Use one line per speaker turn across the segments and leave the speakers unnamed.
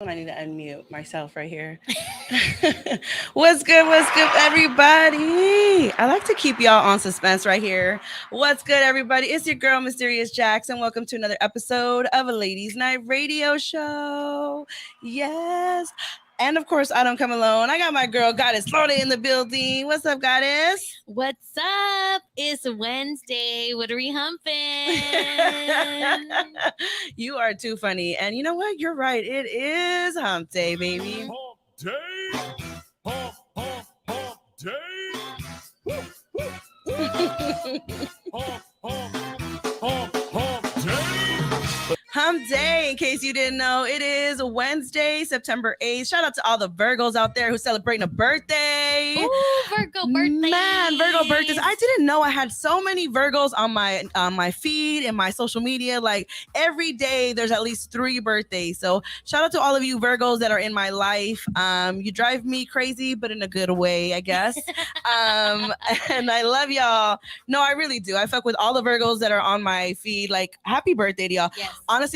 I need to unmute myself right here. What's good? What's good, everybody? I like to keep y'all on suspense right here. What's good, everybody? It's your girl, Mysterious Jackson. Welcome to another episode of a Ladies Night Radio Show. Yes. And of course, I don't come alone. I got my girl, Goddess Florida, in the building. What's up, Goddess?
What's up? It's Wednesday. What are we humping?
You are too funny. And you know what? You're right. It is hump day, baby.
Hump day. Hump, hump, hump day. Woo, woo, woo. Hump, hump, hump, hump day.
Hump day, in case you didn't know, it is Wednesday, September 8th. Shout out to all the Virgos out there who's celebrating a birthday.
Ooh, Virgo birthday.
Man, Virgo birthdays. I didn't know I had so many Virgos on my feed and my social media. Like every day there's at least 3 birthdays. So shout out to all of you Virgos that are in my life. You drive me crazy, but in a good way, I guess. And I love y'all. No, I really do. I fuck with all the Virgos that are on my feed. Like, happy birthday to y'all.
Yes.
Honestly,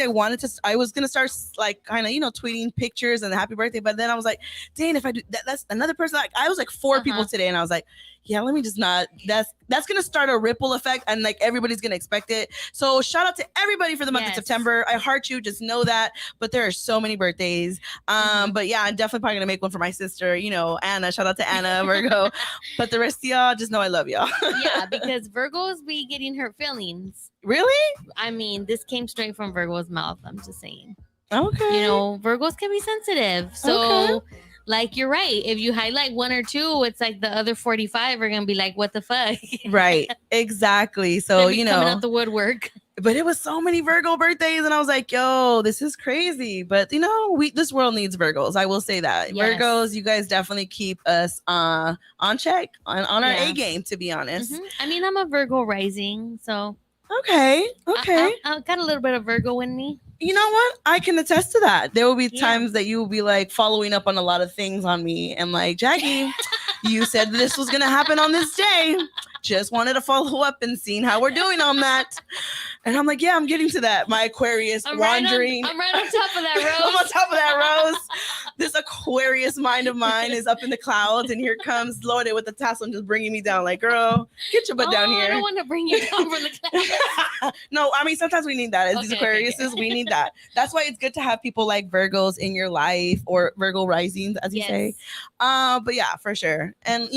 I was gonna start like kind of tweeting pictures and the happy birthday, but then I was like, dang, if I do that's another person. Like I was like 4 people today, and I was like, yeah, let me just not. That's gonna start a ripple effect, and like everybody's gonna expect it. So shout out to everybody for the month of September. I heart you, just know that. But there are so many birthdays. But yeah, I'm definitely probably gonna make one for my sister. Anna. Shout out to Anna Virgo. But the rest of y'all, just know I love y'all.
Yeah, because Virgos be getting hurt feelings.
Really?
I mean, this came straight from Virgo's mouth. I'm just saying.
Okay.
Virgos can be sensitive. So, like, you're right. If you highlight 1 or 2, it's like the other 45 are going to be like, what the fuck?
Right. Exactly. So,
coming out the woodwork.
But it was so many Virgo birthdays, and I was like, yo, this is crazy. But, this world needs Virgos. I will say that. Yes. Virgos, you guys definitely keep us on check, on our A game, to be honest.
I mean, I'm a Virgo rising, so.
Okay.
I got a little bit of Virgo in me.
You know what? I can attest to that. There will be times that you will be like following up on a lot of things on me and like, Jackie, you said this was going to happen on this day. Just wanted to follow up and seeing how we're doing on that. And I'm like, yeah, I'm getting to that. My Aquarius wandering.
I'm right on top of that rose.
I'm on top of that rose. This Aquarius mind of mine is up in the clouds, and here comes loaded with the tassel and just bringing me down. Like, girl, get your butt down here.
I don't want to bring you down from the clouds.
No, I mean, sometimes we need that. As these Aquariuses, we need that. That's why it's good to have people like Virgos in your life, or Virgo risings, as you say. But yeah, for sure. And,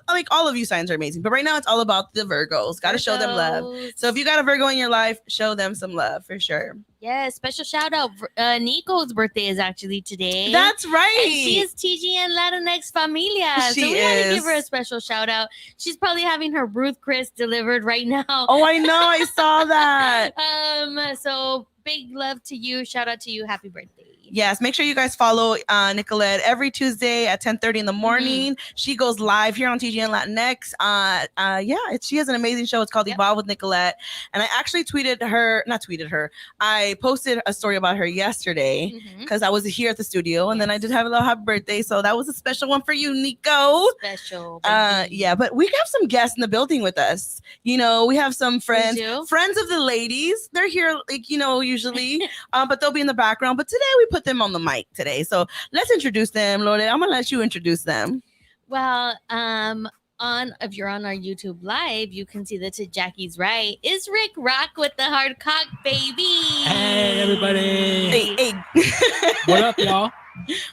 like all of you signs are amazing, but right now it's all about the Virgos. Got to show them love. So if you got a Virgo in your life, show them some love for sure.
Yeah, special shout out. Nico's birthday is actually today.
That's right.
And she is TGN Latinx Familia.
She
so we
is.
had to give her a special shout out. She's probably having her Ruth Chris delivered right now.
Oh, I know. I saw that.
So big love to you. Shout out to you. Happy birthday.
Yes, make sure you guys follow Nicolette every Tuesday at 10:30 in the morning. She goes live here on TGN Latinx. She has an amazing show. It's called Evolve with Nicolette. And I actually I posted a story about her yesterday because I was here at the studio, and then I did have a little happy birthday. So that was a special one for you, Nico.
Special.
But we have some guests in the building with us. We have some friends of the ladies. They're here, usually, but they'll be in the background. But today we put them on the mic today. So let's introduce them, Lorde. I'm gonna let you introduce them.
Well, if you're on our YouTube live, you can see that to Jackie's right is Rick Rock with the hard cock baby.
Hey everybody.
Hey.
What up, y'all?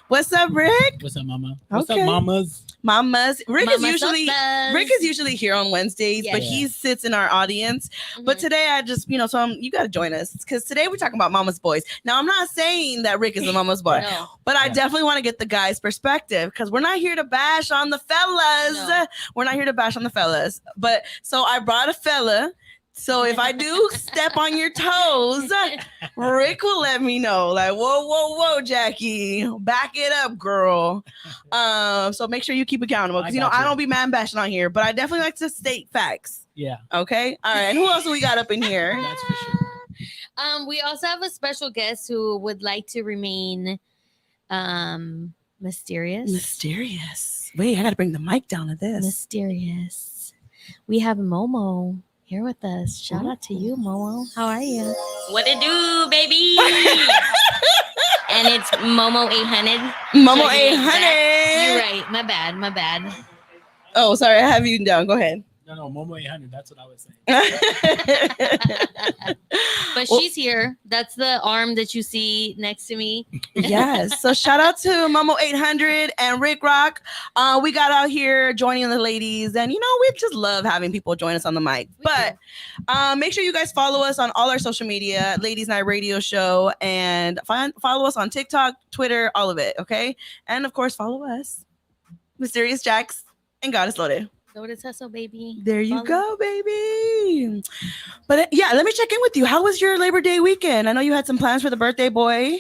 What's up, Rick?
What's up, mama? What's up, mamas?
Rick is usually here on Wednesdays, but he sits in our audience. But today I just, you got to join us because today we're talking about mama's boys. Now, I'm not saying that Rick is a mama's boy, but I definitely want to get the guy's perspective because we're not here to bash on the fellas. No. We're not here to bash on the fellas. But so I brought a fella. So if I do step on your toes, Rick will let me know. Like, whoa, Jackie, back it up, girl. So make sure you keep accountable because I don't be man bashing on here, but I definitely like to state facts.
Yeah.
Okay. All right. And who else do we got up in here?
That's for sure.
We also have a special guest who would like to remain mysterious.
Mysterious. Wait, I got to bring the mic down to this.
Mysterious. We have Momo here with us. Shout out to you, Momo. How are you?
What it do, baby?
And it's Momo 800.
Momo 800.
You're right. My bad.
Oh, sorry. I have you down. Go ahead.
No, Momo 800. That's what I was saying.
But she's here. That's the arm that you see next to me.
Yes. So shout out to Momo 800 and Rick Rock. We got out here joining the ladies, and we just love having people join us on the mic. But make sure you guys follow us on all our social media, Ladies Night Radio Show, and follow us on TikTok, Twitter, all of it. Okay. And of course, follow us, Mysterious Jax and Goddess Loaded.
Loaded Hustle, baby.
There you go, baby. But yeah, let me check in with you. How was your Labor Day weekend? I know you had some plans for the birthday boy.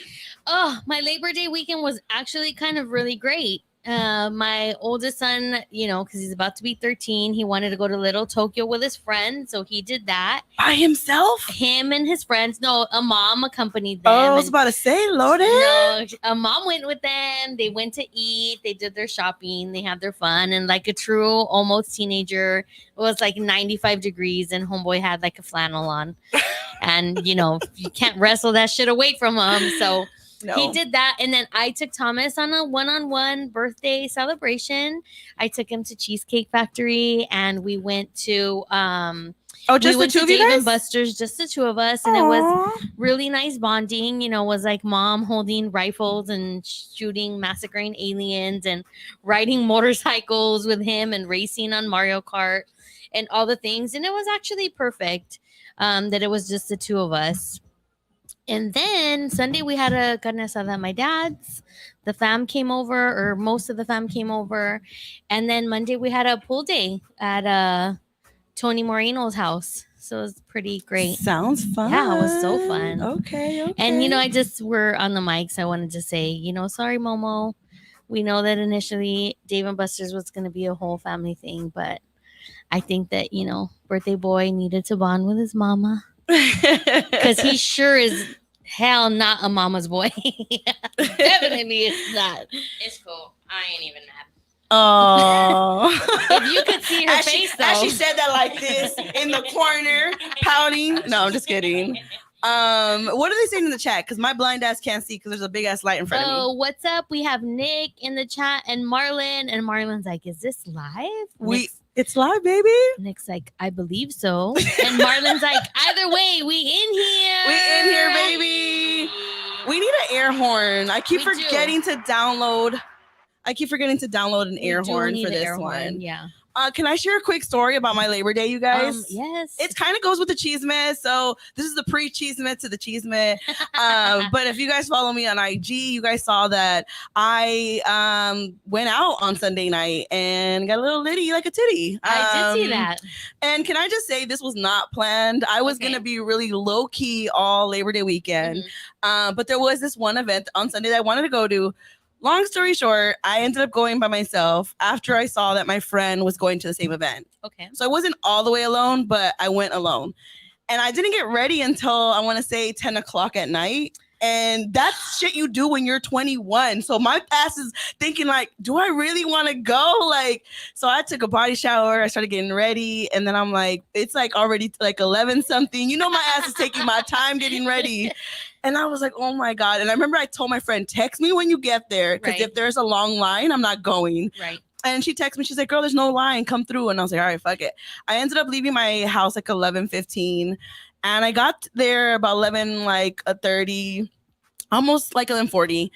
Oh, my Labor Day weekend was actually kind of really great. My oldest son, because he's about to be 13, he wanted to go to Little Tokyo with his friends, so he did that
by himself.
Him and his friends. No, a mom accompanied them.
Oh, I was about to say, Loaded.
No, a mom went with them. They went to eat. They did their shopping. They had their fun, and like a true almost teenager, it was like 95 degrees, and homeboy had like a flannel on, and you can't wrestle that shit away from him. So. No. He did that, and then I took Thomas on a one-on-one birthday celebration. I took him to Cheesecake Factory, and we went to
just the two of you guys?
Dave and Buster's, just the two of us, and Aww. It was really nice bonding. It was like mom holding rifles and shooting, massacring aliens, and riding motorcycles with him, and racing on Mario Kart, and all the things. And it was actually perfect that it was just the two of us. And then Sunday we had a carne asada at my dad's. The fam came over, or most of the fam came over. And then Monday we had a pool day at Tony Moreno's house. So it was pretty great.
Sounds fun.
Yeah, it was so fun.
Okay.
And, we're on the mic, so I wanted to say, sorry, Momo. We know that initially Dave and Buster's was going to be a whole family thing, but I think that, birthday boy needed to bond with his mama. Because he sure is hell not a mama's boy. Definitely is not.
It's cool. I ain't even mad.
Oh,
if you could see her face, though.
As she said that like this in the corner, pouting. No, I'm just kidding. What are they saying in the chat? Because my blind ass can't see because there's a big ass light in front of me.
Oh, what's up? We have Nick in the chat and Marlon. And Marlon's like, is this live?
It's live, baby.
Nick's like, I believe so. And Marlon's like, either way, we in here.
We in here, baby. We need an air horn. I keep forgetting to download an air horn for this one.
Yeah.
Can I share a quick story about my Labor Day, you guys?
Yes.
It kind of goes with the CHISME. So this is the pre-CHISME to the CHISME. But if you guys follow me on IG, you guys saw that I went out on Sunday night and got a little litty like a titty.
I did see that.
And can I just say this was not planned. I was going to be really low-key all Labor Day weekend. Mm-hmm. But there was this one event on Sunday that I wanted to go to. Long story short, I ended up going by myself after I saw that my friend was going to the same event.
Okay.
So I wasn't all the way alone, but I went alone. And I didn't get ready until I want to say 10 o'clock at night. And that's shit you do when you're 21. So my ass is thinking like, do I really want to go? So I took a body shower. I started getting ready. And then I'm like, it's like already like 11 something. My ass is taking my time getting ready. And I was like, oh my God. And I remember I told my friend, text me when you get there. Because if there's a long line, I'm not going.
Right.
And she texted me. She's like, girl, there's no line. Come through. And I was like, all right, fuck it. I ended up leaving my house like 11:15. And I got there about 11:30, almost like 11:40.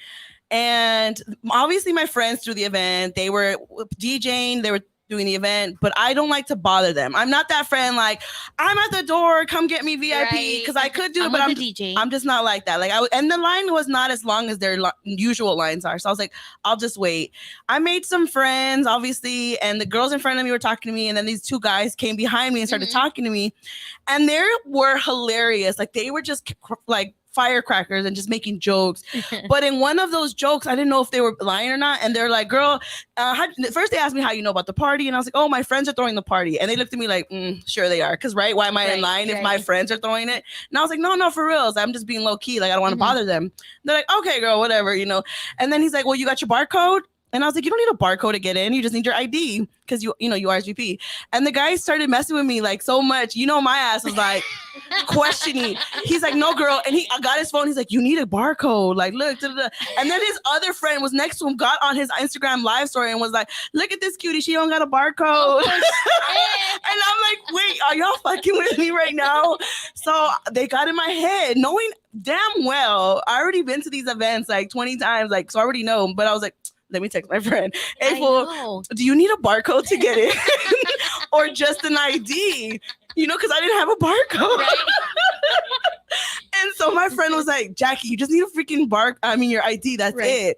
And obviously my friends threw the event. They were DJing. They were doing the event, but I don't like to bother them. I'm not that friend like, I'm at the door, come get me VIP, because I could do it, but I'm just not like that. And the line was not as long as their usual lines are. So I was like, I'll just wait. I made some friends, obviously, and the girls in front of me were talking to me, and then these two guys came behind me and started talking to me, and they were hilarious. They were just firecrackers and just making jokes. But in one of those jokes, I didn't know if they were lying or not. And they're like, girl, first they asked me how you know about the party. And I was like, oh, my friends are throwing the party. And they looked at me like, sure they are. Because, why am I in line if my friends are throwing it? And I was like, no, for reals. I'm just being low key. I don't want to bother them. They're like, okay, girl, whatever, And then he's like, well, you got your barcode? And I was like, you don't need a barcode to get in. You just need your ID because you RSVP. And the guy started messing with me like so much. My ass was like questioning. He's like, no, girl. And I got his phone. He's like, you need a barcode. Like, look. Da, da, da. And then his other friend was next to him, got on his Instagram live story and was like, look at this cutie. She don't got a barcode. And I'm like, wait, are y'all fucking with me right now? So they got in my head, knowing damn well I already been to these events like 20 times. Like, so I already know. But I was like, let me text my friend. Hey, fool, do you need a barcode to get in? Or just an ID? Because I didn't have a barcode. Right? And so my friend was like, Jackie, you just need a freaking your ID. That's it.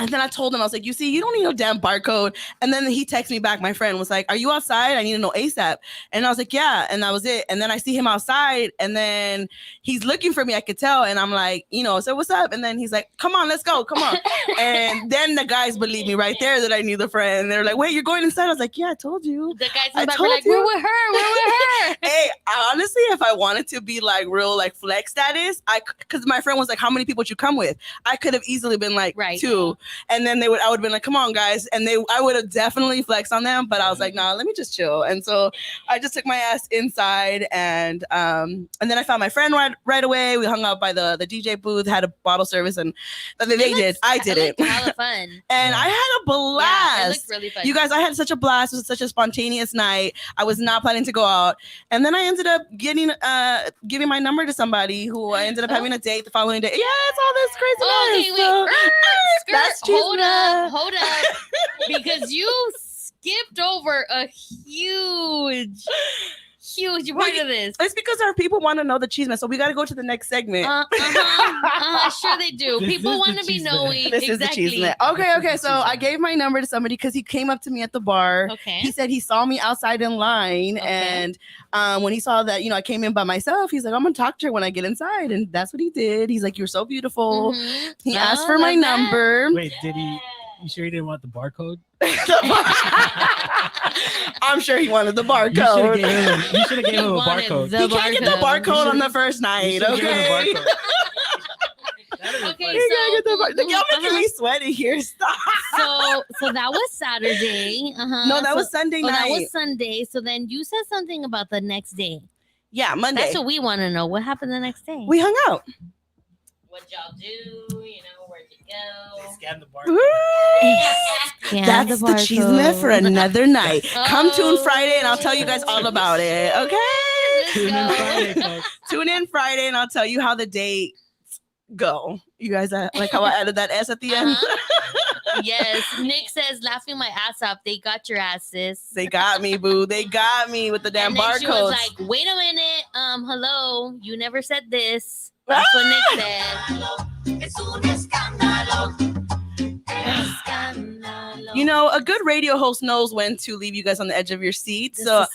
And then I told him, I was like, you see, you don't need no damn barcode. And then he texted me back. My friend was like, are you outside? I need to know ASAP. And I was like, yeah. And that was it. And then I see him outside and then he's looking for me. I could tell. And I'm like, so what's up? And then he's like, come on, let's go. Come on. And then the guys believe me right there that I knew the friend. They're like, wait, you're going inside? I was like, yeah, I told you.
The guys in the back were like, we're with her.
Hey, honestly, if I wanted to be like real, like flex status, because my friend was like, how many people would you come with? I could have easily been like 2. And then I would have been like, come on, guys. And I would have definitely flexed on them. But I was like, nah, let me just chill. And so I just took my ass inside. And then I found my friend right away. We hung out by the DJ booth, had a bottle service. And I did it.
Hella fun.
And I had a blast.
Yeah, it looked really fun.
You guys, I had such a blast. It was such a spontaneous night. I was not planning to go out. And then I ended up giving my number to somebody who I ended up having a date the following day. Yeah, it's all this craziness.
Okay, wait.
That's
hold up. Because you skipped over a huge part of this.
It's because our people want to know the CHISME, so we got to go to the next segment.
Sure they do. People want to be knowing.
This exactly. Is the CHISME. Okay. So I gave my number to somebody because he came up to me at the bar.
Okay.
He said he saw me outside in line, and when he saw that I came in by myself, he's like, I'm gonna talk to her when I get inside, and that's what he did. He's like, you're so beautiful. Mm-hmm. He asked for my number.
Wait, did he? You sure he didn't want the barcode?
I'm sure he wanted the barcode.
You should have gave him a barcode.
You can't get the barcode on the first night, okay?
Okay,
y'all making me sweaty here. Stop.
So that was Saturday.
No, that was Sunday night.
That was Sunday. So then you said something about the next day.
Yeah, Monday.
That's what we want to know. What happened the next day?
We hung out.
What y'all do? Where'd you go?
Scan the barcode.
That's the CHISME for another night. Come tune Friday and I'll tell you guys all about it. Okay? Tune in Friday and I'll tell you how the date go. You guys like how I added that S at the end?
Yes. Nick says, laughing my ass off. They got your asses.
They got me, boo. They got me with the damn barcode. She was
like, wait a minute. Hello. You never said this. That's what Nick said.
A good radio host knows when to leave you guys on the edge of your seat. The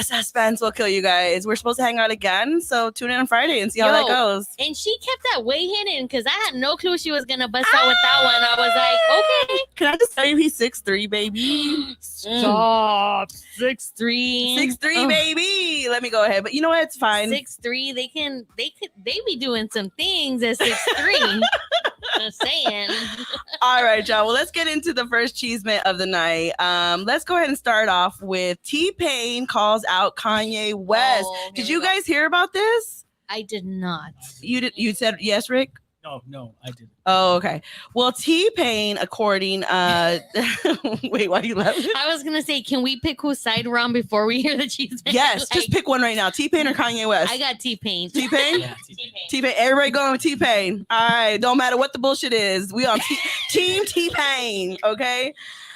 suspense will kill you guys. We're supposed to hang out again, so tune in on Friday and see how that goes.
And she kept that way hidden because I had no clue she was gonna bust out with that one. I was like, okay.
Can I just tell you he's 6'3", baby?
Stop. 6'3".
6'3", baby. Let me go ahead. But you know what? It's fine.
6'3". They be doing some things at 6'3". Just saying.
All right, y'all. Well, let's get into the first CHISME of the night. Let's go ahead and start off with T-Pain calls out Kanye West. Did you guys hear about this?
I did not.
You said yes, Rick?
No, I didn't.
Oh, okay. Well, T-Pain, according wait, why are you laughing?
I was gonna say, can we pick whose side we're on before we hear the CHISME?
Yes, just pick one right now. T-Pain or Kanye West?
I got T-Pain.
T-Pain?
Yeah,
T-Pain. Everybody going with T-Pain. All right, don't matter what the bullshit is. We on Team T-Pain, okay?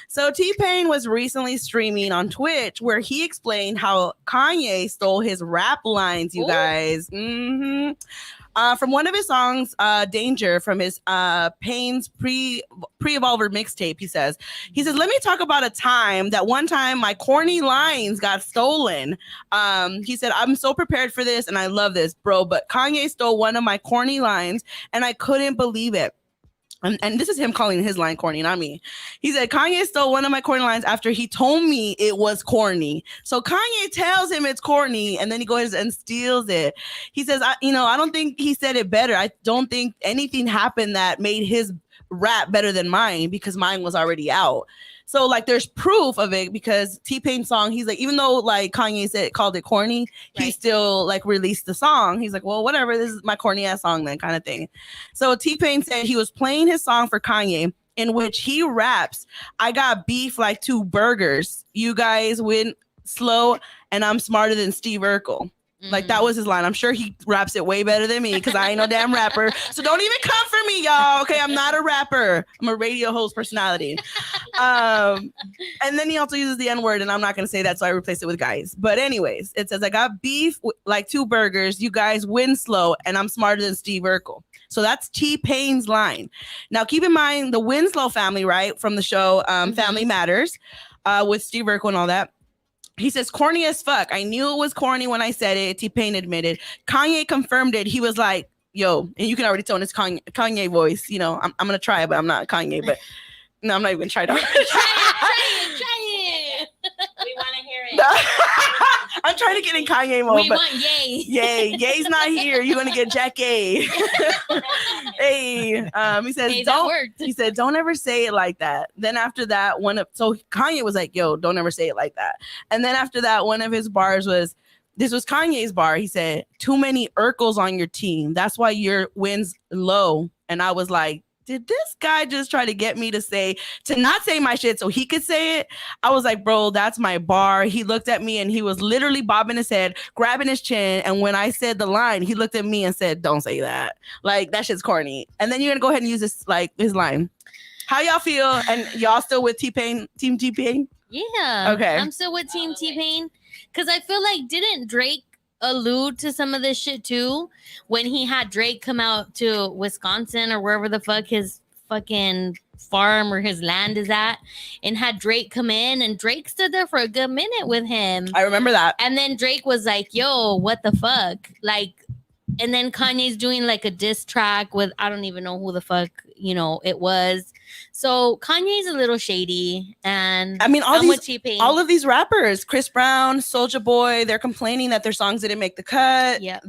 So T-Pain was recently streaming on Twitch where he explained how Kanye stole his rap lines, you guys. Mm-hmm. From one of his songs, Danger, from his Pain's pre-Evolver mixtape, he says, let me talk about a time that one time my corny lines got stolen. He said, I'm so prepared for this and I love this, bro, but Kanye stole one of my corny lines and I couldn't believe it. And this is him calling his line corny, not me. He said, Kanye stole one of my corny lines after he told me it was corny. So Kanye tells him it's corny, and then he goes and steals it. He says, I don't think he said it better. I don't think anything happened that made his rap better than mine because mine was already out. So like there's proof of it because T-Pain's song, he's like, even though like Kanye called it corny, he still like released the song. He's like, well, whatever, this is my corny ass song then kind of thing. So T-Pain said he was playing his song for Kanye, in which he raps, I got beef like 2 burgers. You guys win slow and I'm smarter than Steve Urkel. Like that was his line. I'm sure he raps it way better than me because I ain't no damn rapper. So don't even come for me, y'all. Okay, I'm not a rapper. I'm a radio host personality. And then he also uses the N-word, and I'm not gonna say that, so I replaced it with guys. But anyways, it says I got beef like 2 burgers. You guys win slow, and I'm smarter than Steve Urkel. So that's T-Pain's line. Now keep in mind the Winslow family, right, from the show Family Matters, with Steve Urkel and all that. He says, corny as fuck. I knew it was corny when I said it. T-Pain admitted. Kanye confirmed it. He was like, yo, and you can already tell in his Kanye voice, you know, I'm going to try it, but I'm not Kanye. But no, I'm not even going to try it.
Try it. We want to hear it.
I'm trying to get in Kanye mode.
We want Yay.
Yay. Yay's not here. You're going to get Jack A. Hey, he says,
Hey,
he said, don't ever say it like that. Then after that, so Kanye was like, yo, don't ever say it like that. And then after that, one of his bars was, this was Kanye's bar. He said, too many Urkels on your team. That's why your wins low. And I was like, did this guy just try to get me to not say my shit so he could say it? I was like, bro, that's my bar. He looked at me and he was literally bobbing his head, grabbing his chin. And when I said the line, he looked at me and said, don't say that. Like, that shit's corny. And then you're going to go ahead and use this, like, his line. How y'all feel? And y'all still with T-Pain, Team T-Pain?
Yeah.
Okay.
I'm still with Team T-Pain. Because I feel like, didn't Drake allude to some of this shit too when he had Drake come out to Wisconsin or wherever the fuck his fucking farm or his land is at, and had Drake come in, and Drake stood there for a good minute with him.
I remember that.
And then Drake was like, yo, what the fuck? Like, and then Kanye's doing like a diss track with, I don't even know who the fuck, you know, it was. So Kanye's a little shady, and
I mean, all of these rappers, Chris Brown, Soulja Boy, they're complaining that their songs didn't make the cut.
Yeah,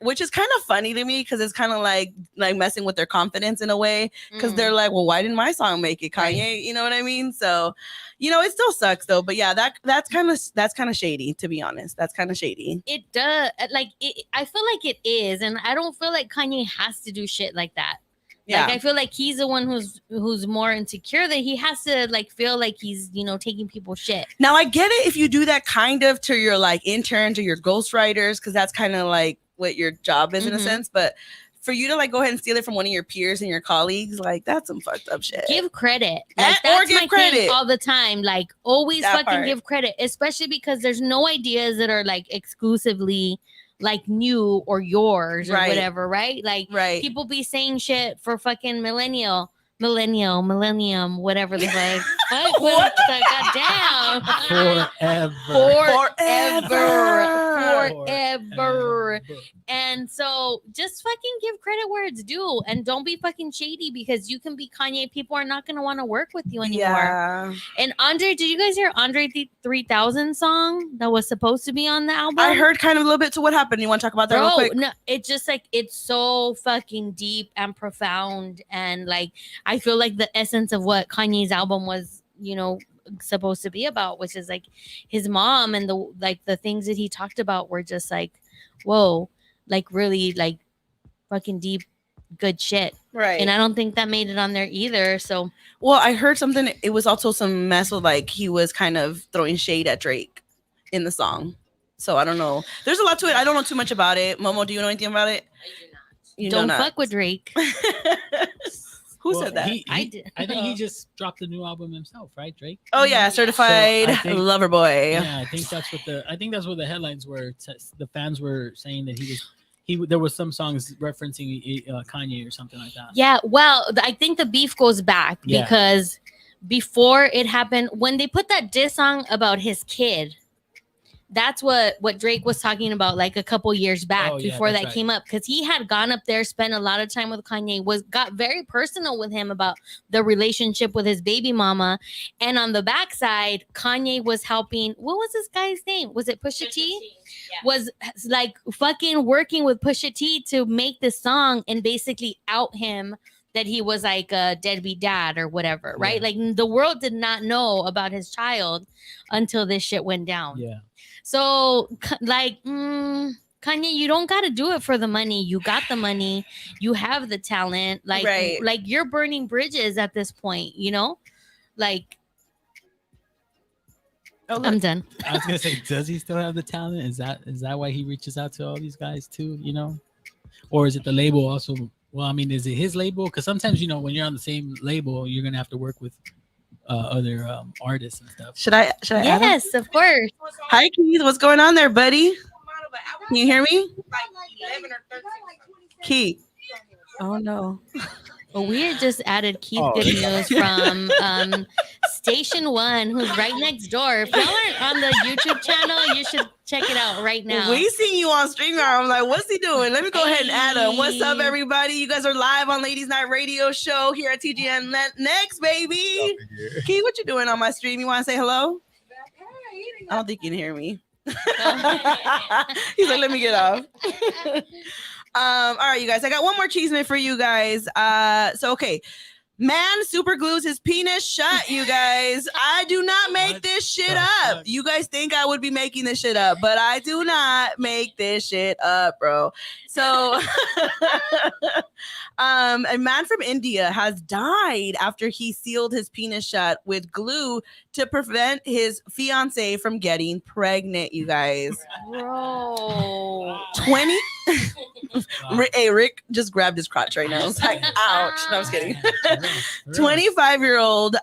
which is kind of funny to me because it's kind of like messing with their confidence in a way because they're like, well, why didn't my song make it, Kanye? Right. You know what I mean? So, you know, it still sucks though. But yeah, that's kind of shady, to be honest. That's kind of shady.
It does, like I feel like it is, and I don't feel like Kanye has to do shit like that. Yeah. Like, I feel like he's the one who's more insecure, that he has to like feel like he's, you know, taking people's shit.
Now I get it if you do that kind of to your like interns or your ghostwriters, because that's kind of like what your job is in a sense. But for you to like go ahead and steal it from one of your peers and your colleagues, like that's some fucked up shit.
Give credit. Like, that's my thing all the time. Like, always fucking give credit, especially because there's no ideas that are like exclusively like new or yours or whatever, right? Like, people be saying shit for fucking millennium, whatever the fuck. What the goddamn? Forever. And so just fucking give credit where it's due, and don't be fucking shady, because you can be Kanye. People are not going to want to work with you anymore. Yeah. And Andre, did you guys hear Andre 3000 song that was supposed to be on the album?
I heard kind of a little bit. So what happened? You want to talk about that real quick?
No, it's just like, it's so fucking deep and profound, and like, I feel like the essence of what Kanye's album was, you know, supposed to be about, which is like his mom, and the things that he talked about were just like, whoa, like really like fucking deep, good shit. Right. And I don't think that made it on there either. So,
well, I heard something. It was also some mess with like he was kind of throwing shade at Drake in the song. So I don't know. There's a lot to it. I don't know too much about it. Momo, do you know anything about it?
I do not.
Don't fuck with Drake.
Who said that?
I did.
I think he just dropped a new album himself, right, Drake?
Oh yeah, Certified Lover Boy.
Yeah, I think that's what the headlines were. The fans were saying that there was some songs referencing Kanye or something like that.
Yeah, well, I think the beef goes back because before it happened, when they put that diss song about his kid, that's what Drake was talking about like a couple years back before that came up, because he had gone up there, spent a lot of time with Kanye, got very personal with him about the relationship with his baby mama. And on the backside, Kanye was helping. What was this guy's name? Was it Pusha T? Yeah. Was like fucking working with Pusha T to make this song and basically out him that he was like a deadbeat dad or whatever, right? Like the world did not know about his child until this shit went down.
Yeah.
So like, Kanye, you don't got to do it for the money. You got the money. You have the talent. Like, like you're burning bridges at this point, you know? Like, I'm done.
I was gonna say, does he still have the talent? Is that why he reaches out to all these guys too? You know, or is it the label also? Well, I mean, is it his label? Because sometimes, you know, when you're on the same label, you're gonna have to work with other artists and stuff.
Should I?
Yes, of course.
Hi, Keith. What's going on there, buddy? Can you hear me? Keith. Oh no.
Well, we had just added Keith Good News from Station 1, who's right next door. If y'all aren't on the YouTube channel, you should check it out right now.
We seen you on StreamYard. I'm like, what's he doing? Let me go ahead and add him. What's up, everybody? You guys are live on Ladies Night Radio Show here at TGN Next, baby. Keith, what you doing on my stream? You want to say hello? I don't think you can hear me. He's like, let me get off. All right, you guys. I got one more CHISME for you guys. So okay. Man super glues his penis shut, you guys. I do not make this shit up. You guys think I would be making this shit up, but I do not make this shit up, bro. So a man from India has died after he sealed his penis shut with glue to prevent his fiance from getting pregnant, you guys.
Bro.
20 Hey, Rick just grabbed his crotch right now. It's like, ouch. No, I was kidding. 25-year-old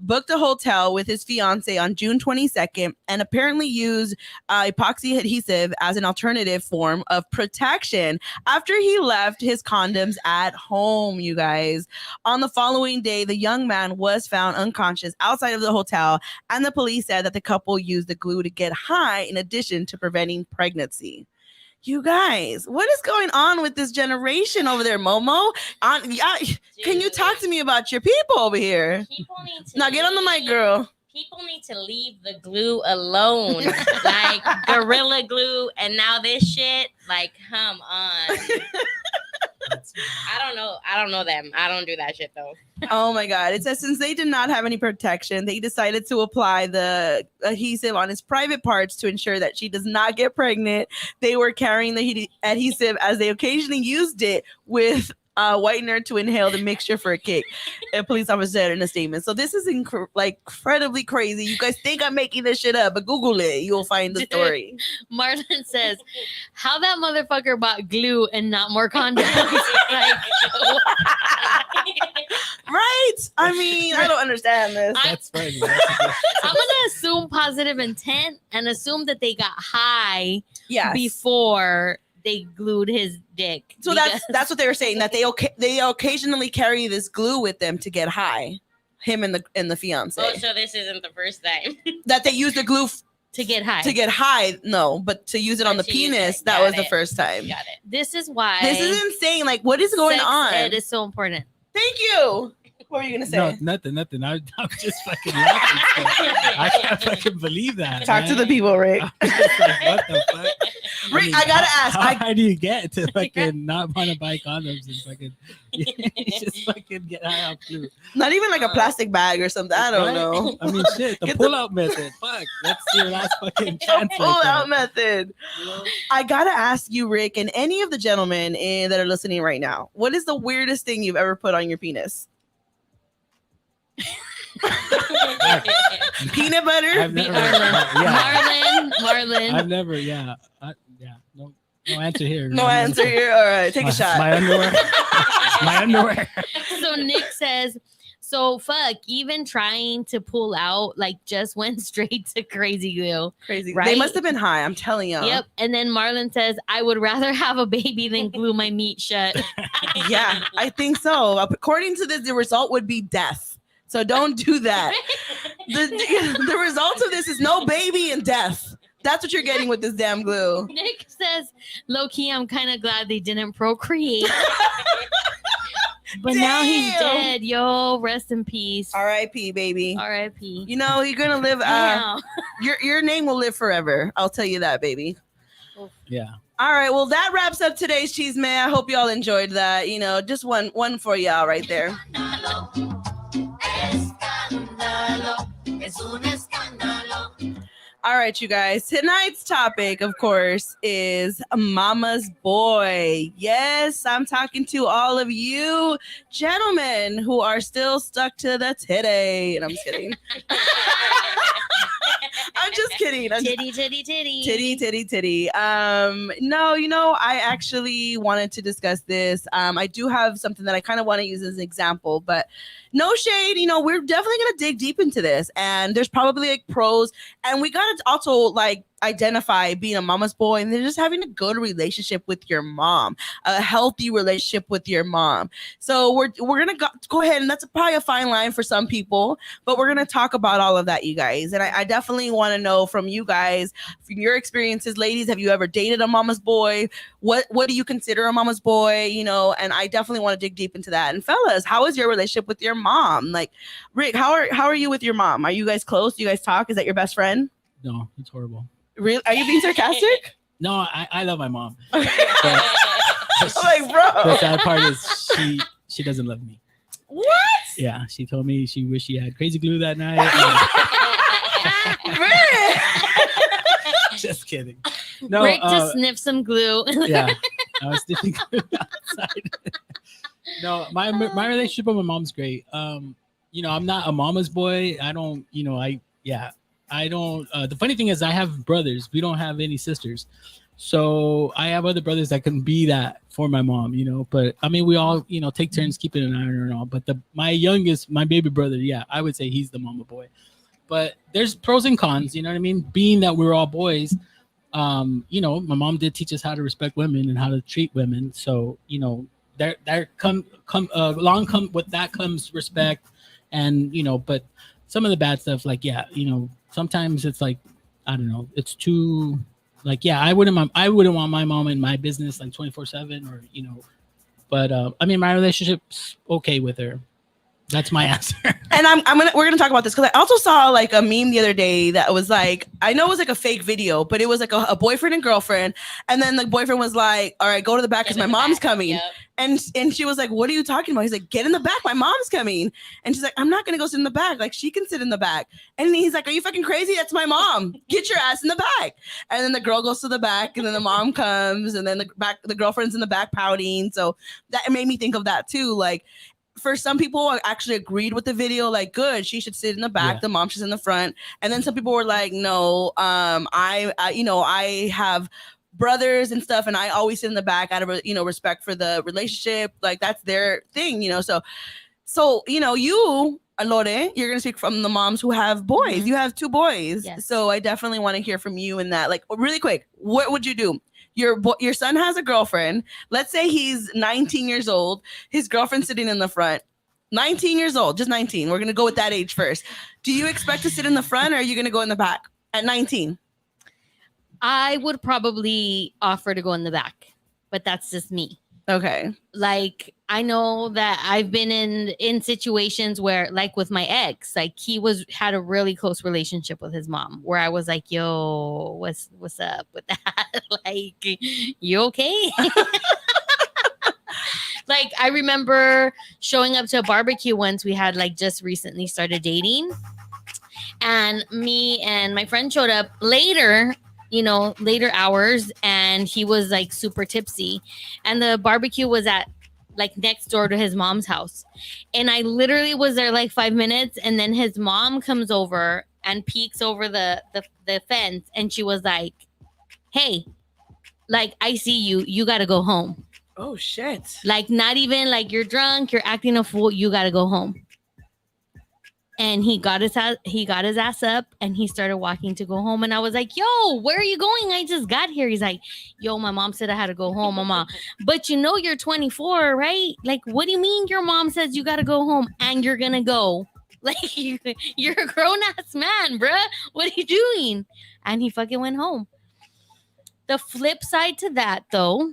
booked a hotel with his fiance on June 22nd and apparently used epoxy adhesive as an alternative form of protection after he left his condoms at home, you guys. On the following day, the young man was found unconscious outside of the hotel, and the police said that the couple used the glue to get high in addition to preventing pregnancy. You guys, what is going on with this generation over there, Momo? Can you talk to me about your people over here?
People need to
now get on the mic, girl.
People need to leave the glue alone. Like Gorilla Glue, and now this shit. Like, come on. I don't know them. I don't do that shit though.
Oh my God. It says since they did not have any protection, they decided to apply the adhesive on his private parts to ensure that she does not get pregnant. They were carrying the adhesive as they occasionally used it with whitener to inhale the mixture for a kick. A police officer said in a statement. So this is incredibly crazy. You guys think I'm making this shit up, but Google it. You'll find the story.
Marlon says, how that motherfucker bought glue and not more condoms. Like,
right? I mean, I don't understand this.
That's funny.
I'm gonna assume positive intent and assume that they got high before they glued his dick.
So that's what they were saying, that they occasionally carry this glue with them to get high. Him and the fiance.
Oh, so this isn't the first time
that they use the glue
to get high.
To get high, no, but to use it on the penis, that was the first time.
Got it.
This is why
this is insane. Like, what is going on?
It is so important.
Thank you. What were you gonna say?
No, nothing. I'm just fucking laughing. I can't fucking believe that.
Talk to the people, Rick.
Like, what the fuck?
Rick, I gotta ask.
How do you get to fucking not want to buy condoms and fucking just fucking get high off glue?
Not even like a plastic bag or something. I don't know.
I mean, shit. The pull-out method. Fuck. That's your last fucking chance.
Pull-out method. I gotta ask you, Rick, and any of the gentlemen that are listening right now, what is the weirdest thing you've ever put on your penis? Peanut butter.
Marlon.
I've never. No answer here.
No answer here. All right, take a shot.
My underwear. My underwear.
So Nick says, so fuck, even trying to pull out, like, just went straight to crazy glue.
Crazy.
Right?
They must have been high. I'm telling you.
Yep. And then Marlon says, I would rather have a baby than glue my meat shut.
Yeah, I think so. According to this, the result would be death. So don't do that. The result of this is no baby and death. That's what you're getting with this damn glue.
Nick says, low key, I'm kind of glad they didn't procreate. But now he's dead. Yo, rest in peace.
R.I.P. baby.
R.I.P.
You know, you're gonna live. Your name will live forever. I'll tell you that, baby.
Yeah.
All right, well, that wraps up today's Chisme. I hope y'all enjoyed that. You know, just one for y'all right there. All right, you guys. Tonight's topic, of course, is Mama's Boy. Yes, I'm talking to all of you gentlemen who are still stuck to the titty. And I'm just kidding. I'm just kidding. Titty. No, I actually wanted to discuss this. I do have something that I kind of want to use as an example, but no shade. We're definitely going to dig deep into this, and there's probably like pros, and we got to also like identify being a mama's boy and then just having a good relationship with your mom, a healthy relationship with your mom. So we're gonna go ahead, and that's probably a fine line for some people, but we're gonna talk about all of that, you guys. And I definitely want to know from you guys, from your experiences, ladies. Have you ever dated a mama's boy? What do you consider a mama's boy? And I definitely want to dig deep into that. And fellas, how is your relationship with your mom? Like, Rick, how are you with your mom? Are you guys close? Do you guys talk? Is that your best friend?
No, it's horrible.
Really? Are you being sarcastic?
No, I love my mom.
I'm like, bro.
The sad part is she doesn't love me.
What?
Yeah, she told me she wished she had crazy glue that night. Just kidding. No,
Rick just sniffed some glue.
Yeah, I was sniffing glue outside. No, my relationship with my mom's great. I'm not a mama's boy. I don't. I don't. The funny thing is, I have brothers. We don't have any sisters, so I have other brothers that can be that for my mom. But I mean, we all take turns keeping an eye on her and all. But my youngest, my baby brother, yeah, I would say he's the mama boy. But there's pros and cons. You know what I mean? Being that we're all boys, my mom did teach us how to respect women and how to treat women. So there along with that comes respect, and but some of the bad stuff, like sometimes it's like, I don't know, it's too like, I wouldn't want my mom in my business like 24/7 or but I mean, my relationship's okay with her. That's my answer.
And we're gonna talk about this because I also saw like a meme the other day that was like, I know it was like a fake video, but it was like a boyfriend and girlfriend, and then the boyfriend was like, all right, go to the back because my mom's coming. Yep. And she was like, what are you talking about? He's like, get in the back, my mom's coming. And she's like, I'm not gonna go sit in the back, like she can sit in the back. And he's like, are you fucking crazy? That's my mom. Get your ass in the back. And then the girl goes to the back, and then the mom comes, and then the girlfriend's in the back pouting. So that made me think of that too. Like, for some people, I actually agreed with the video, like, good, she should sit in the back, the mom should in the front. And then some people were like, no, I have brothers and stuff, and I always sit in the back out of respect for the relationship, like that's their thing, so you, Lore, you're gonna speak from the moms who have boys. Mm-hmm. You have 2 boys. Yes. So I definitely want to hear from you in that. Like, really quick, what would you do? Your son has a girlfriend. Let's say he's 19 years old. His girlfriend's sitting in the front. 19 years old, just 19. We're going to go with that age first. Do you expect to sit in the front, or are you going to go in the back at 19?
I would probably offer to go in the back, but that's just me.
Okay.
Like, I know that I've been in situations where, like with my ex, like he had a really close relationship with his mom, where I was like, yo, what's up with that? Like, you okay? Like, I remember showing up to a barbecue once. We had like just recently started dating, and me and my friend showed up later hours, and he was like super tipsy, and the barbecue was at like next door to his mom's house, and I literally was there like 5 minutes, and then his mom comes over and peeks over the fence, and she was like, hey, like, I see you gotta go home.
Oh shit. Like,
not even like, you're drunk, you're acting a fool, you gotta go home. And he got his ass up, and he started walking to go home. And I was like, yo, where are you going? I just got here. He's like, yo, my mom said I had to go home, mama. But you're 24, right? Like, what do you mean your mom says you got to go home and you're going to go? Like, you're a grown-ass man, bruh. What are you doing? And he fucking went home. The flip side to that, though,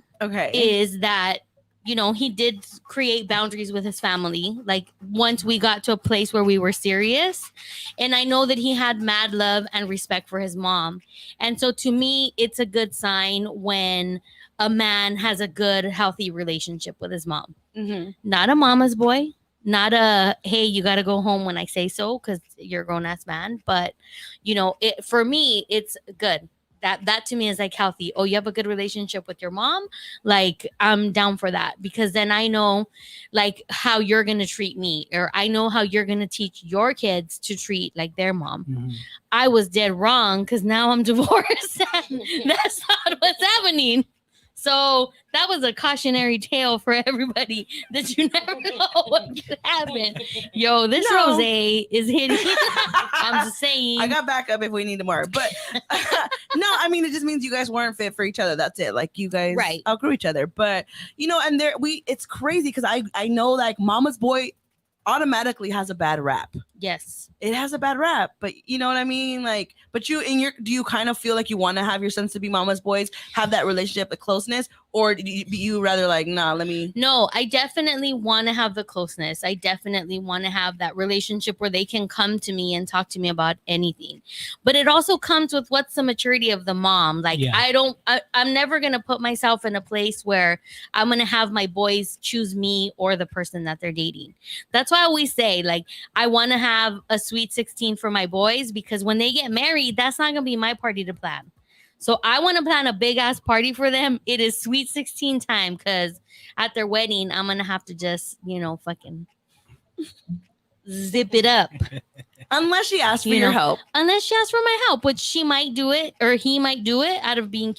is that, he did create boundaries with his family. Like, once we got to a place where we were serious, and I know that he had mad love and respect for his mom. And so to me, it's a good sign when a man has a good, healthy relationship with his mom.
Mm-hmm.
Not a mama's boy, not a, hey, you got to go home when I say so because you're a grown-ass man. But, for me, it's good. That to me is like healthy. Oh, you have a good relationship with your mom? Like, I'm down for that, because then I know like how you're going to treat me, or I know how you're going to teach your kids to treat like their mom.
Mhm.
I was dead wrong because now I'm divorced. That's not what's happening. So that was a cautionary tale for everybody that you never know what could happen. Yo, this rose is hitting. I'm just saying.
I got backup if we need more. But no, I mean, it just means you guys weren't fit for each other. That's it. Like, you guys outgrew each other. But, and it's crazy because I know like mama's boy automatically has a bad rap.
Yes.
It has a bad rap, but you know what I mean? Like, but do you kind of feel like you want to have your sons to be mama's boys, have that relationship, the closeness, or do you rather like, nah, let me?
No, I definitely want to have the closeness. I definitely want to have that relationship where they can come to me and talk to me about anything. But it also comes with what's the maturity of the mom. Like, I'm never going to put myself in a place where I'm going to have my boys choose me or the person that they're dating. That's why I always say, like, I want to have a sweet 16 for my boys, because when they get married, that's not going to be my party to plan. So I want to plan a big ass party for them. It is sweet 16 time, because at their wedding, I'm going to have to just, fucking zip it up.
Unless she asks for your help.
Unless she asks for my help, which she might do it, or he might do it out of being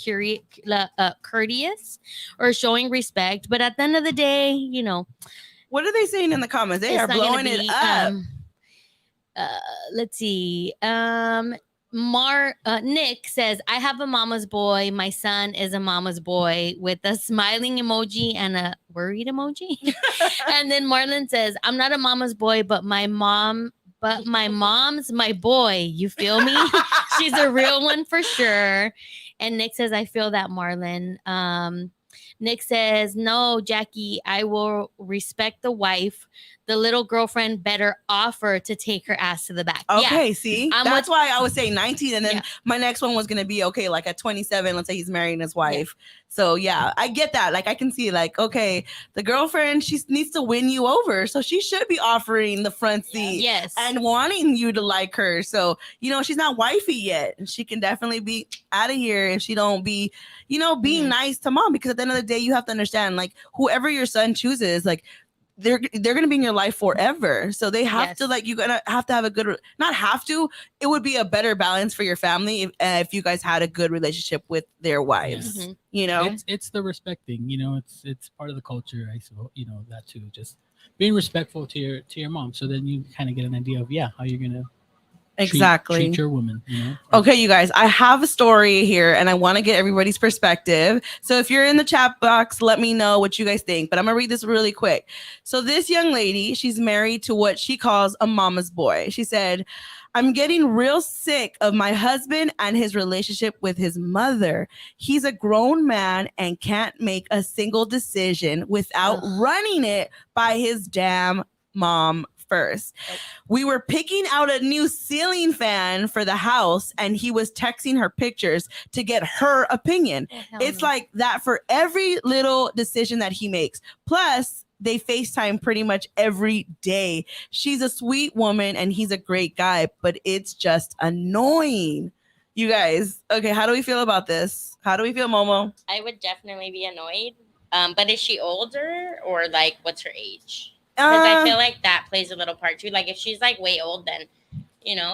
courteous or showing respect. But at the end of the day,
What are they saying in the comments? They are blowing it up.
Let's see. Nick says, I have a mama's boy. My son is a mama's boy, with a smiling emoji and a worried emoji. And then Marlon says, I'm not a mama's boy, but my mom's my boy. You feel me? She's a real one for sure. And Nick says, I feel that, Marlon. Nick says, no, Jackie, I will respect the wife. The little girlfriend better offer to take her ass to the back.
Okay, see? That's why I was saying 19. And then my next one was going to be, okay, like at 27, let's say he's marrying his wife. Yeah. So, yeah, I get that. Like, I can see, like, okay, the girlfriend, she needs to win you over. So she should be offering the front seat.
Yes.
And wanting you to like her. So, she's not wifey yet. She can definitely be out of here if she don't be, being nice to mom. Because at the end of the day, you have to understand, like, whoever your son chooses, like, they're going to be in your life forever. So they have to, like, you're going to have a good, not have to, it would be a better balance for your family if you guys had a good relationship with their wives,
It's the respecting, it's part of the culture. I suppose, that too, just being respectful to your mom. So then you kind of get an idea of, how you're going to treat your woman.
Okay, you guys, I have a story here and I want to get everybody's perspective. So if you're in the chat box, let me know what you guys think, but I'm gonna read this really quick. So this young lady, she's married to what she calls a mama's boy. She said, I'm getting real sick of my husband and his relationship with his mother. He's a grown man and can't make a single decision without running it by his damn mom first. We were picking out a new ceiling fan for the house and he was texting her pictures to get her opinion. It's like that for every little decision that he makes. Plus, they FaceTime pretty much every day. She's a sweet woman and he's a great guy, but it's just annoying. You guys, okay, how do we feel about this? How do we feel, Momo?
I would definitely be annoyed. But is she older, or like what's her age? Because I feel like that plays a little part too. Like if she's like way old, then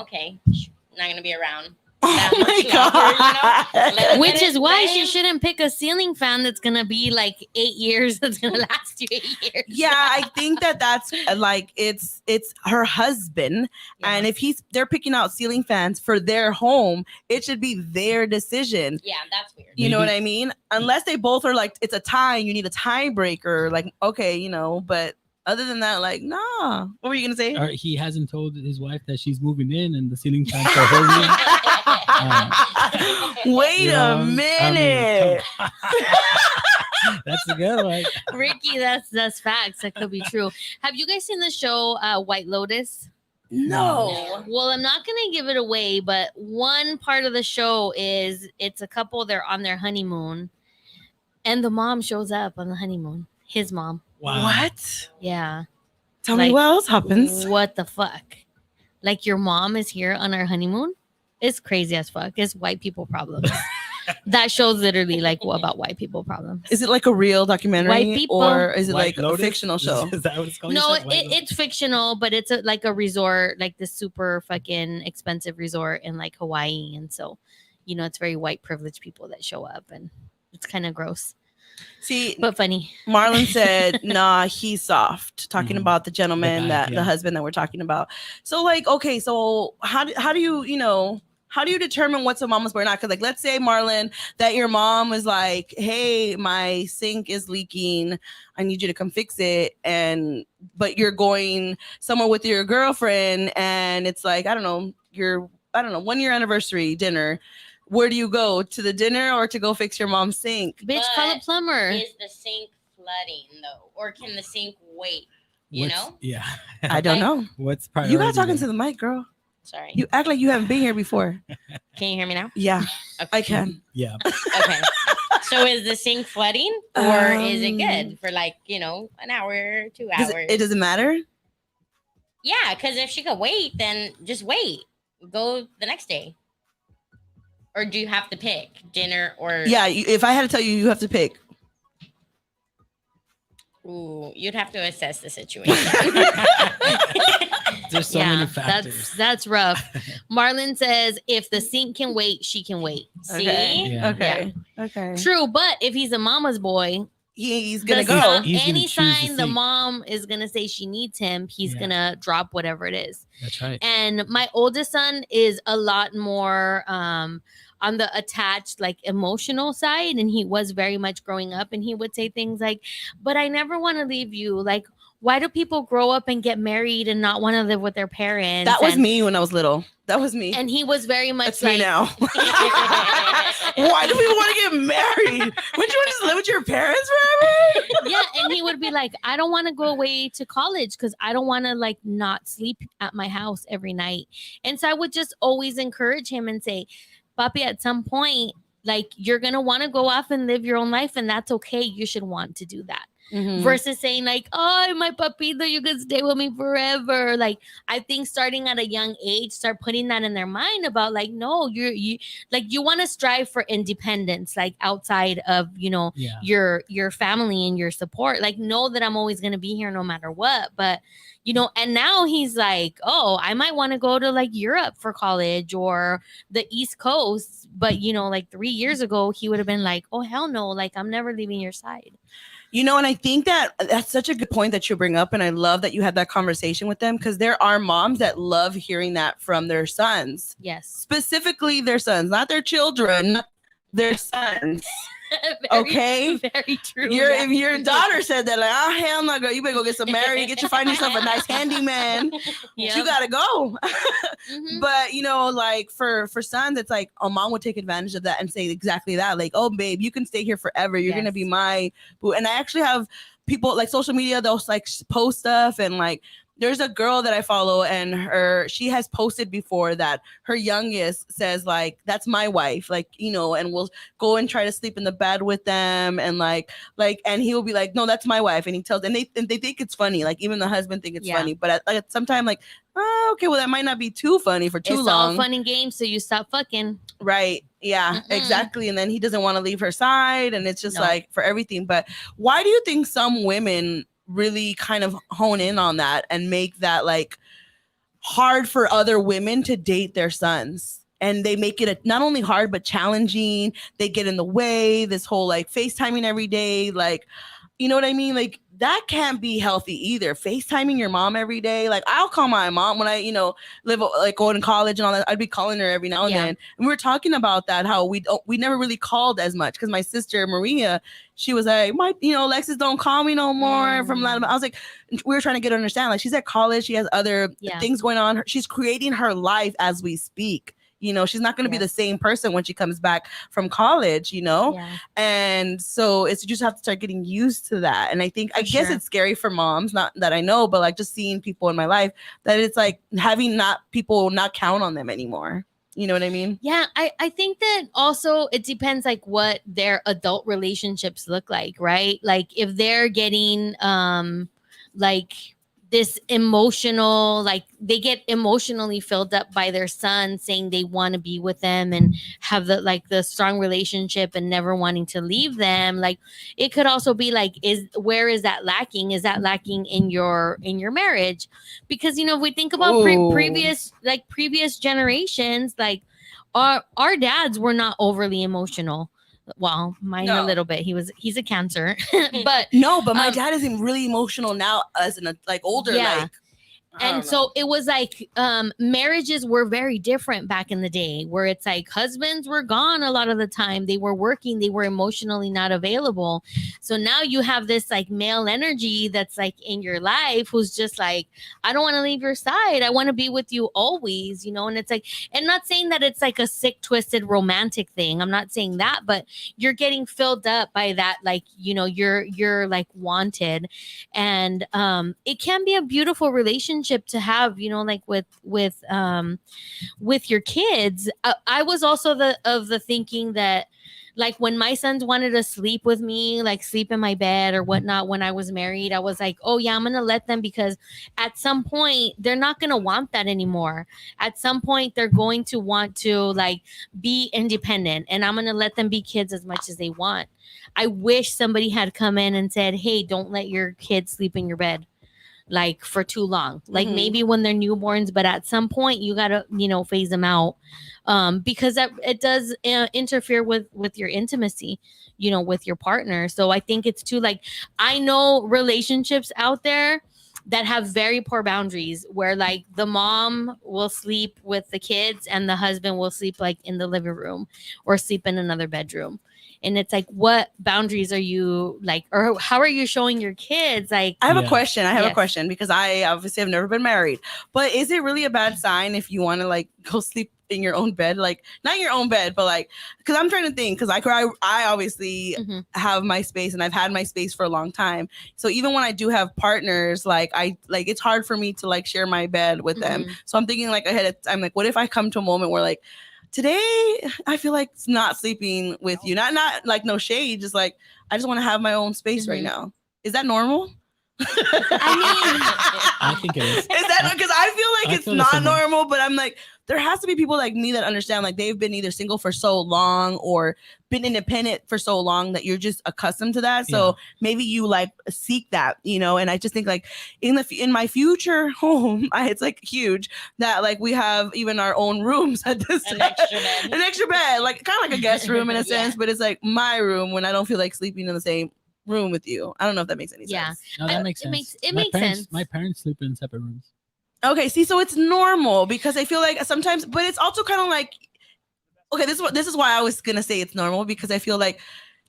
okay, she's not gonna be around that much longer,
Which is why she shouldn't pick a ceiling fan that's gonna be like 8 years. That's gonna last you 8 years.
Yeah, I think that's like it's her husband, and if they're picking out ceiling fans for their home, it should be their decision.
Yeah, that's weird.
You know what I mean? Unless they both are like it's a tie, you need a tiebreaker. Like okay, but. Other than that, like, nah. What were you gonna say?
Or he hasn't told his wife that she's moving in and the ceiling fans are holding.
Wait a minute.
That's a good one.
Ricky, that's facts. That could be true. Have you guys seen the show White Lotus?
No.
Well, I'm not gonna give it away, but one part of the show is it's a couple. They're on their honeymoon. And the mom shows up on the honeymoon. His mom.
Wow.
What?
Yeah.
Tell me what else happens.
What the fuck? Like your mom is here on our honeymoon? It's crazy as fuck. It's white people problems. That show's literally like about white people problems.
Is it like a real documentary,
White people?
or is it
White
like
Lotus?
a fictional show?
Is that what it's called?
No,
You said White Lotus?
it's fictional, but it's like a resort, like this super fucking expensive resort in like Hawaii, and so, it's very white privileged people that show up, and it's kind of gross.
See,
but funny.
Marlon said, "Nah, he's soft." Talking about the gentleman, the husband that we're talking about. So, like, okay, so how do you how do you determine what's a mama's boy or not? Because, like, let's say, Marlon, that your mom is like, "Hey, my sink is leaking. I need you to come fix it." But you're going somewhere with your girlfriend, and it's like, I don't know, 1 year anniversary dinner. Where do you go? To the dinner or to go fix your mom's sink?
Bitch, call a plumber.
Is the sink flooding though, or can the sink wait? You know?
Yeah.
I don't know.
What's priority?
You got talking to the mic, girl.
Sorry.
You act like you haven't been here before.
Can you hear me now?
Yeah,
Okay.
I can.
Yeah.
Okay. So is the sink flooding, or is it good for like an hour, 2 hours?
It doesn't matter.
Yeah, because if she could wait, then just wait. Go the next day. Or do you have to pick dinner or?
Yeah, if I had to tell you, you have to pick.
Ooh, you'd have to assess the situation.
There's so many factors.
That's rough. Marlon says if the sink can wait, she can wait.
See?
Yeah.
Okay.
Yeah.
Okay.
True, but if he's a mama's boy,
he's gonna
the
go.
sign-
He's gonna
any
choose the
sign the
sink.
mom is gonna say she needs him, he's gonna drop whatever it is.
That's right.
And my oldest son is a lot more on the attached, like emotional side, and he was very much growing up, and he would say things like, "But I never want to leave you. Like, why do people grow up and get married and not want to live with their parents?"
That was me when I was little. That was me.
And he was very much
That's
like,
me now. Why do people want to get married? Wouldn't you want to just live with your parents forever?
yeah, and he would be like, "I don't want to go away to college because I don't want to like not sleep at my house every night." And so I would just always encourage him and say, "Papi, at some point, like you're gonna want to go off and live your own life, and that's okay. You should want to do that."
Mm-hmm.
Versus saying like, "Oh, my papito, you can stay with me forever." Like, I think starting at a young age, start putting that in their mind about like, no, you want to strive for independence, like outside of your family and your support. Like, know that I'm always gonna be here no matter what. But and now he's like, "Oh, I might want to go to like Europe for college or the East Coast." But like 3 years ago, he would have been like, "Oh, hell no, like I'm never leaving your side."
And I think that's such a good point that you bring up. And I love that you had that conversation with them, because there are moms that love hearing that from their sons.
Yes.
Specifically their sons, not their children, their sons. Okay,
very true.
If your daughter said that, like, "Oh hell no, girl, you better go get some married, find yourself a nice handyman." You gotta go.
Mm-hmm.
But like for sons, it's like a mom would take advantage of that and say exactly that, like, "Oh babe, you can stay here forever. You're gonna be my boo." And I actually have people like social media, they'll like post stuff, and like there's a girl that I follow, and she has posted before that her youngest says like, "That's my wife," like, and we'll go and try to sleep in the bed with them, and like, and he will be like, "No, that's my wife," and he tells, and they think it's funny, like even the husband think it's funny, but at some time, like, oh, okay, well that might not be too funny for too long.
It's all fun and games, so you stop fucking.
Right. Yeah, exactly. And then he doesn't want to leave her side, and it's just like for everything. But why do you think some women really kind of hone in on that and make that like hard for other women to date their sons? And they make it not only hard but challenging. They get in the way, this whole like FaceTiming every day, like, you know what I mean? Like that can't be healthy either. FaceTiming your mom every day. Like I'll call my mom when I, live like going to college and all that. I'd be calling her every now and then. And we were talking about that, how we never really called as much, because my sister Maria, she was like, Alexis don't call me no more from that. I was like, we were trying to get her to understand, like she's at college, she has other things going on. She's creating her life as we speak. She's not going to be the same person when she comes back from college, and so it's you just have to start getting used to that. And I guess it's scary for moms, not that I know, but like just seeing people in my life that it's like having people not count on them anymore. You know what I mean?
Yeah, I think that also it depends like what their adult relationships look like, right? Like if they're getting like this emotional, like they get emotionally filled up by their son saying they want to be with them and have the strong relationship and never wanting to leave them. Like it could also be like, where is that lacking? Is that lacking in your marriage? Because if we think about previous generations, like our dads were not overly emotional. Well, mine a little bit. He's a Cancer, but
my dad is really emotional now as an like older.
Yeah.
Like,
and so it was like marriages were very different back in the day, where it's like husbands were gone a lot of the time. They were working, they were emotionally not available. So now you have this like male energy that's like in your life who's just like, I don't want to leave your side. I want to be with you always, and it's like, and not saying that it's like a sick, twisted romantic thing. I'm not saying that, but you're getting filled up by that, like, you're like wanted. And it can be a beautiful relationship to have, like with your kids. I was also of the thinking that like when my sons wanted to sleep with me, like sleep in my bed or whatnot, when I was married, I was like, oh yeah, I'm gonna let them, because at some point they're not gonna want that anymore. At some point they're going to want to like be independent, and I'm gonna let them be kids as much as they want. I wish somebody had come in and said, hey, don't let your kids sleep in your bed like for too long, like maybe when they're newborns, but at some point you gotta phase them out, because it does interfere with your intimacy, with your partner. So I think it's too, like, I know relationships out there that have very poor boundaries, where like the mom will sleep with the kids and the husband will sleep like in the living room or sleep in another bedroom. And it's like, what boundaries are you like, or how are you showing your kids? Like,
I have a question. I have a question, because I obviously have never been married, but is it really a bad sign if you want to like go sleep in your own bed? Like not your own bed, but like, because I'm trying to think, because I obviously have my space, and I've had my space for a long time. So even when I do have partners, like it's hard for me to like share my bed with them. So I'm thinking like ahead of time, like what if I come to a moment where like, today I feel like not sleeping with you, not like no shade, just like I just want to have my own space right now. Is that normal?
I think it is.
Is that because I feel like it's not normal, but I'm like, there has to be people like me that understand, like they've been either single for so long or been independent for so long that you're just accustomed to that. So maybe you like seek that, and I just think like in my future home, it's like huge that like we have even our own rooms at this
an extra bed,
like kind of like a guest room in a sense, but it's like my room when I don't feel like sleeping in the same room with you. I don't know if that makes any sense.
No, that makes sense.
It makes sense.
My parents sleep in separate rooms.
Okay, see, so it's normal, because I feel like sometimes, but it's also kind of like, okay, this is why I was gonna say it's normal, because I feel like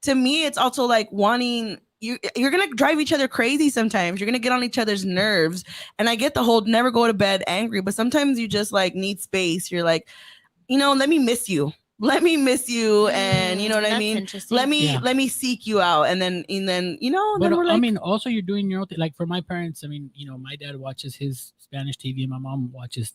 to me it's also like wanting you're gonna drive each other crazy sometimes. You're gonna get on each other's nerves, and I get the whole never go to bed angry, but sometimes you just like need space. You're like, let me miss you. Let me miss you, and you know what I mean. Let me seek you out, and then
But
then we're like,
I mean, also you're doing your own thing. Like for my parents, I mean, my dad watches his Spanish TV, and my mom watches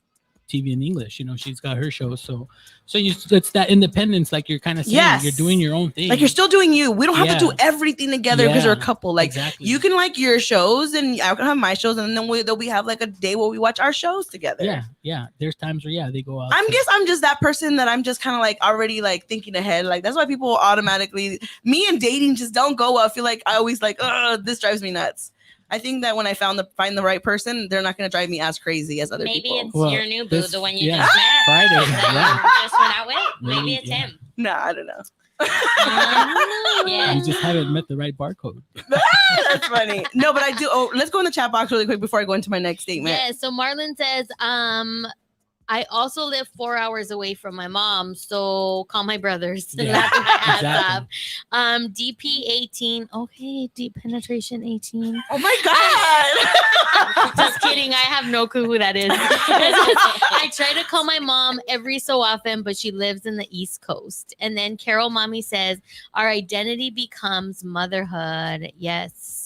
TV in English. She's got her shows, so it's that independence. Like you're kind of saying, you're doing your own thing.
Like you're still doing you. We don't have to do everything together because we're a couple. Like you can like your shows, and I can have my shows, and then we have like a day where we watch our shows together.
Yeah. There's times where they go out.
I'm just that person that I'm just kind of like already like thinking ahead. Like that's why people automatically, me and dating just don't go well. I feel like I always like, this drives me nuts. I think that when I find the right person, they're not going to drive me as crazy as other people.
Maybe it's your new boo, the one you just met.
Friday.
Just went out with. Maybe it's him.
No, I don't know.
You just haven't met the right barcode.
That's funny. No, but I do. Oh, let's go in the chat box really quick before I go into my next statement.
Yeah. So Marlon says, I also live 4 hours away from my mom, so call my brothers.
Exactly.
DP 18. Okay, deep penetration 18.
Oh my god!
Just kidding. I have no clue who that is. I try to call my mom every so often, but she lives in the East Coast. And then Carol Mommy says, our identity becomes motherhood. Yes.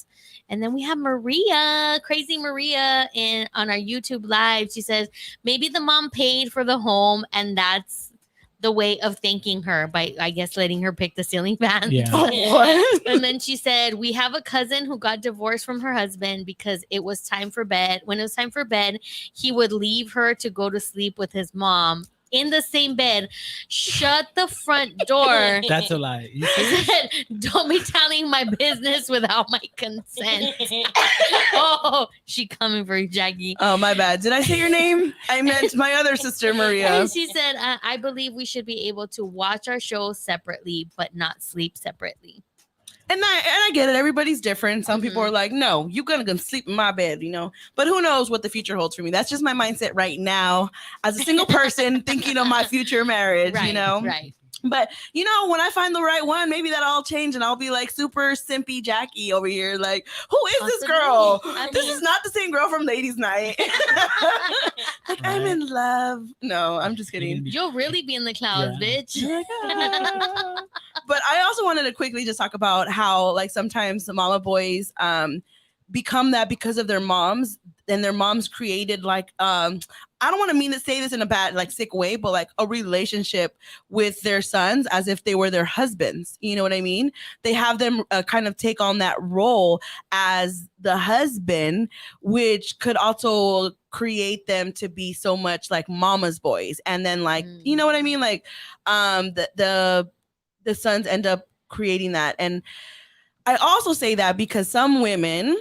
And then we have Maria, Crazy Maria, on our YouTube live. She says, maybe the mom paid for the home, and that's the way of thanking her by, I guess, letting her pick the ceiling fan.
Yeah.
What?
And then she said, we have a cousin who got divorced from her husband because it was time for bed. When it was time for bed, he would leave her to go to sleep with his mom in the same bed, shut the front door.
That's a lie. You serious?
Said, don't be telling my business without my consent. Oh, she coming for you, Jackie.
Oh, my bad. Did I say your name? I meant my other sister, Maria.
And she said, I believe we should be able to watch our shows separately, but not sleep separately.
And I get it. Everybody's different. Some people are like, no, you're going to sleep in my bed, you know. But who knows what the future holds for me. That's just my mindset right now as a single person thinking of my future marriage,
Right,
you know.
right.
But, you know, when I find the right one, maybe that'll all change and I'll be like super simpy Jackie over here. Like, who is this girl? This is not the same girl from Ladies Night. Like, I'm in love. No, I'm just kidding.
You'll really be in the clouds, bitch.
You're like, ah. But I also wanted to quickly just talk about how, like, sometimes the mama boys become that because of their moms, and their moms created like I don't want to mean to say this in a bad, like, sick way, but like a relationship with their sons as if they were their husbands. You know what I mean? They have them kind of take on that role as the husband, which could also create them to be so much like mama's boys. And then, like, you know what I mean? Like, the sons end up creating that. And I also say that because some women,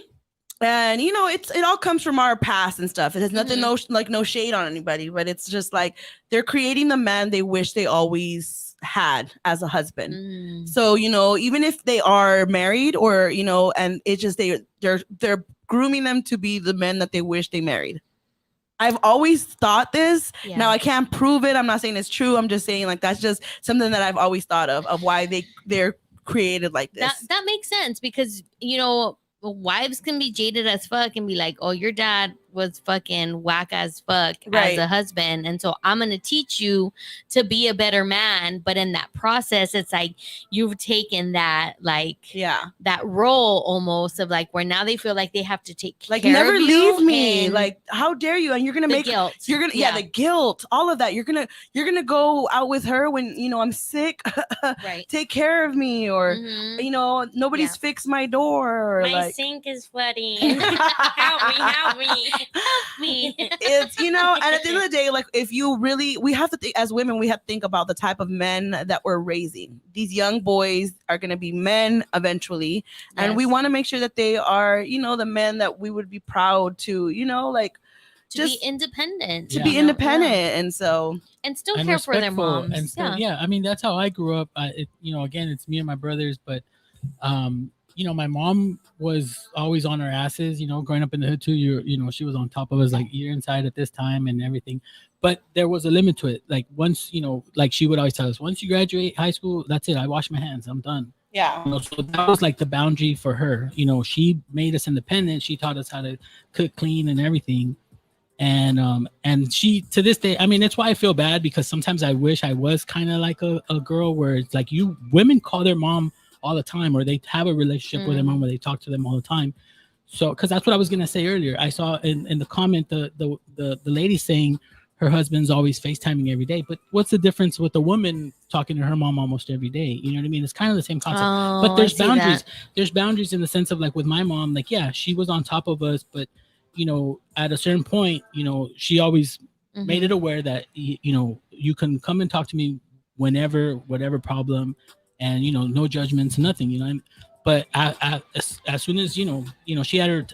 and you know, it all comes from our past and stuff. It has nothing, no shade on anybody, but it's just like they're creating the man they wish they always had as a husband. So, you know, even if they are married, or, you know, and it's just they're grooming them to be the men that they wish they married. I've always thought this. Yeah. Now I can't prove it. I'm not saying it's true. I'm just saying, like, that's just something that I've always thought of why they're created like this.
That makes sense because, you know, wives can be jaded as fuck and be like, oh, your dad was fucking whack as fuck as a husband, and so I'm gonna teach you to be a better man. But in that process, it's like you've taken that, like, that role almost of like where now they feel like they have to take care, like,
never
of
leave me, like, how dare you? And you're gonna make
guilt.
You're gonna the guilt, all of that. You're gonna go out with her when, you know, I'm sick. Take care of me, or you know, nobody's fixed my door, or
my
like,
sink is flooding. help me. Help me.
It's, you know, and at the end of the day, like, if you really, we have to think as women, we have to think about the type of men that we're raising. These young boys are going to be men eventually, and we want to make sure that they are, you know, the men that we would be proud to, you know, like,
to be independent,
and so
and still care for their moms,
and still, I mean, that's how I grew up. You know, again, it's me and my brothers, but you know, my mom was always on her asses, you know, growing up in the hood too. You know, she was on top of us, like, you're inside at this time and everything. But there was a limit to it. Like, once, you know, like she would always tell us, once you graduate high school, that's it. I wash my hands. I'm done. Yeah. You know, so that was like the boundary for her. You know, she made us independent. She taught us how to cook, clean, and everything. And she, to this day, I mean, that's why I feel bad, because sometimes I wish I was kind of like a girl where it's like, women call their mom all the time, or they have a relationship with their mom where they talk to them all the time. So, because that's what I was gonna say earlier. I saw in the comment the lady saying her husband's always FaceTiming every day. But what's the difference with a woman talking to her mom almost every day? You know what I mean? It's kind of the same concept. But there's boundaries. There's boundaries in the sense of, like, with my mom, like, yeah, she was on top of us, but, you know, at a certain point, you know, she always made it aware that, you know, you can come and talk to me whenever, whatever problem. And, you know, no judgments, nothing, you know. But as soon as, you know, she had her,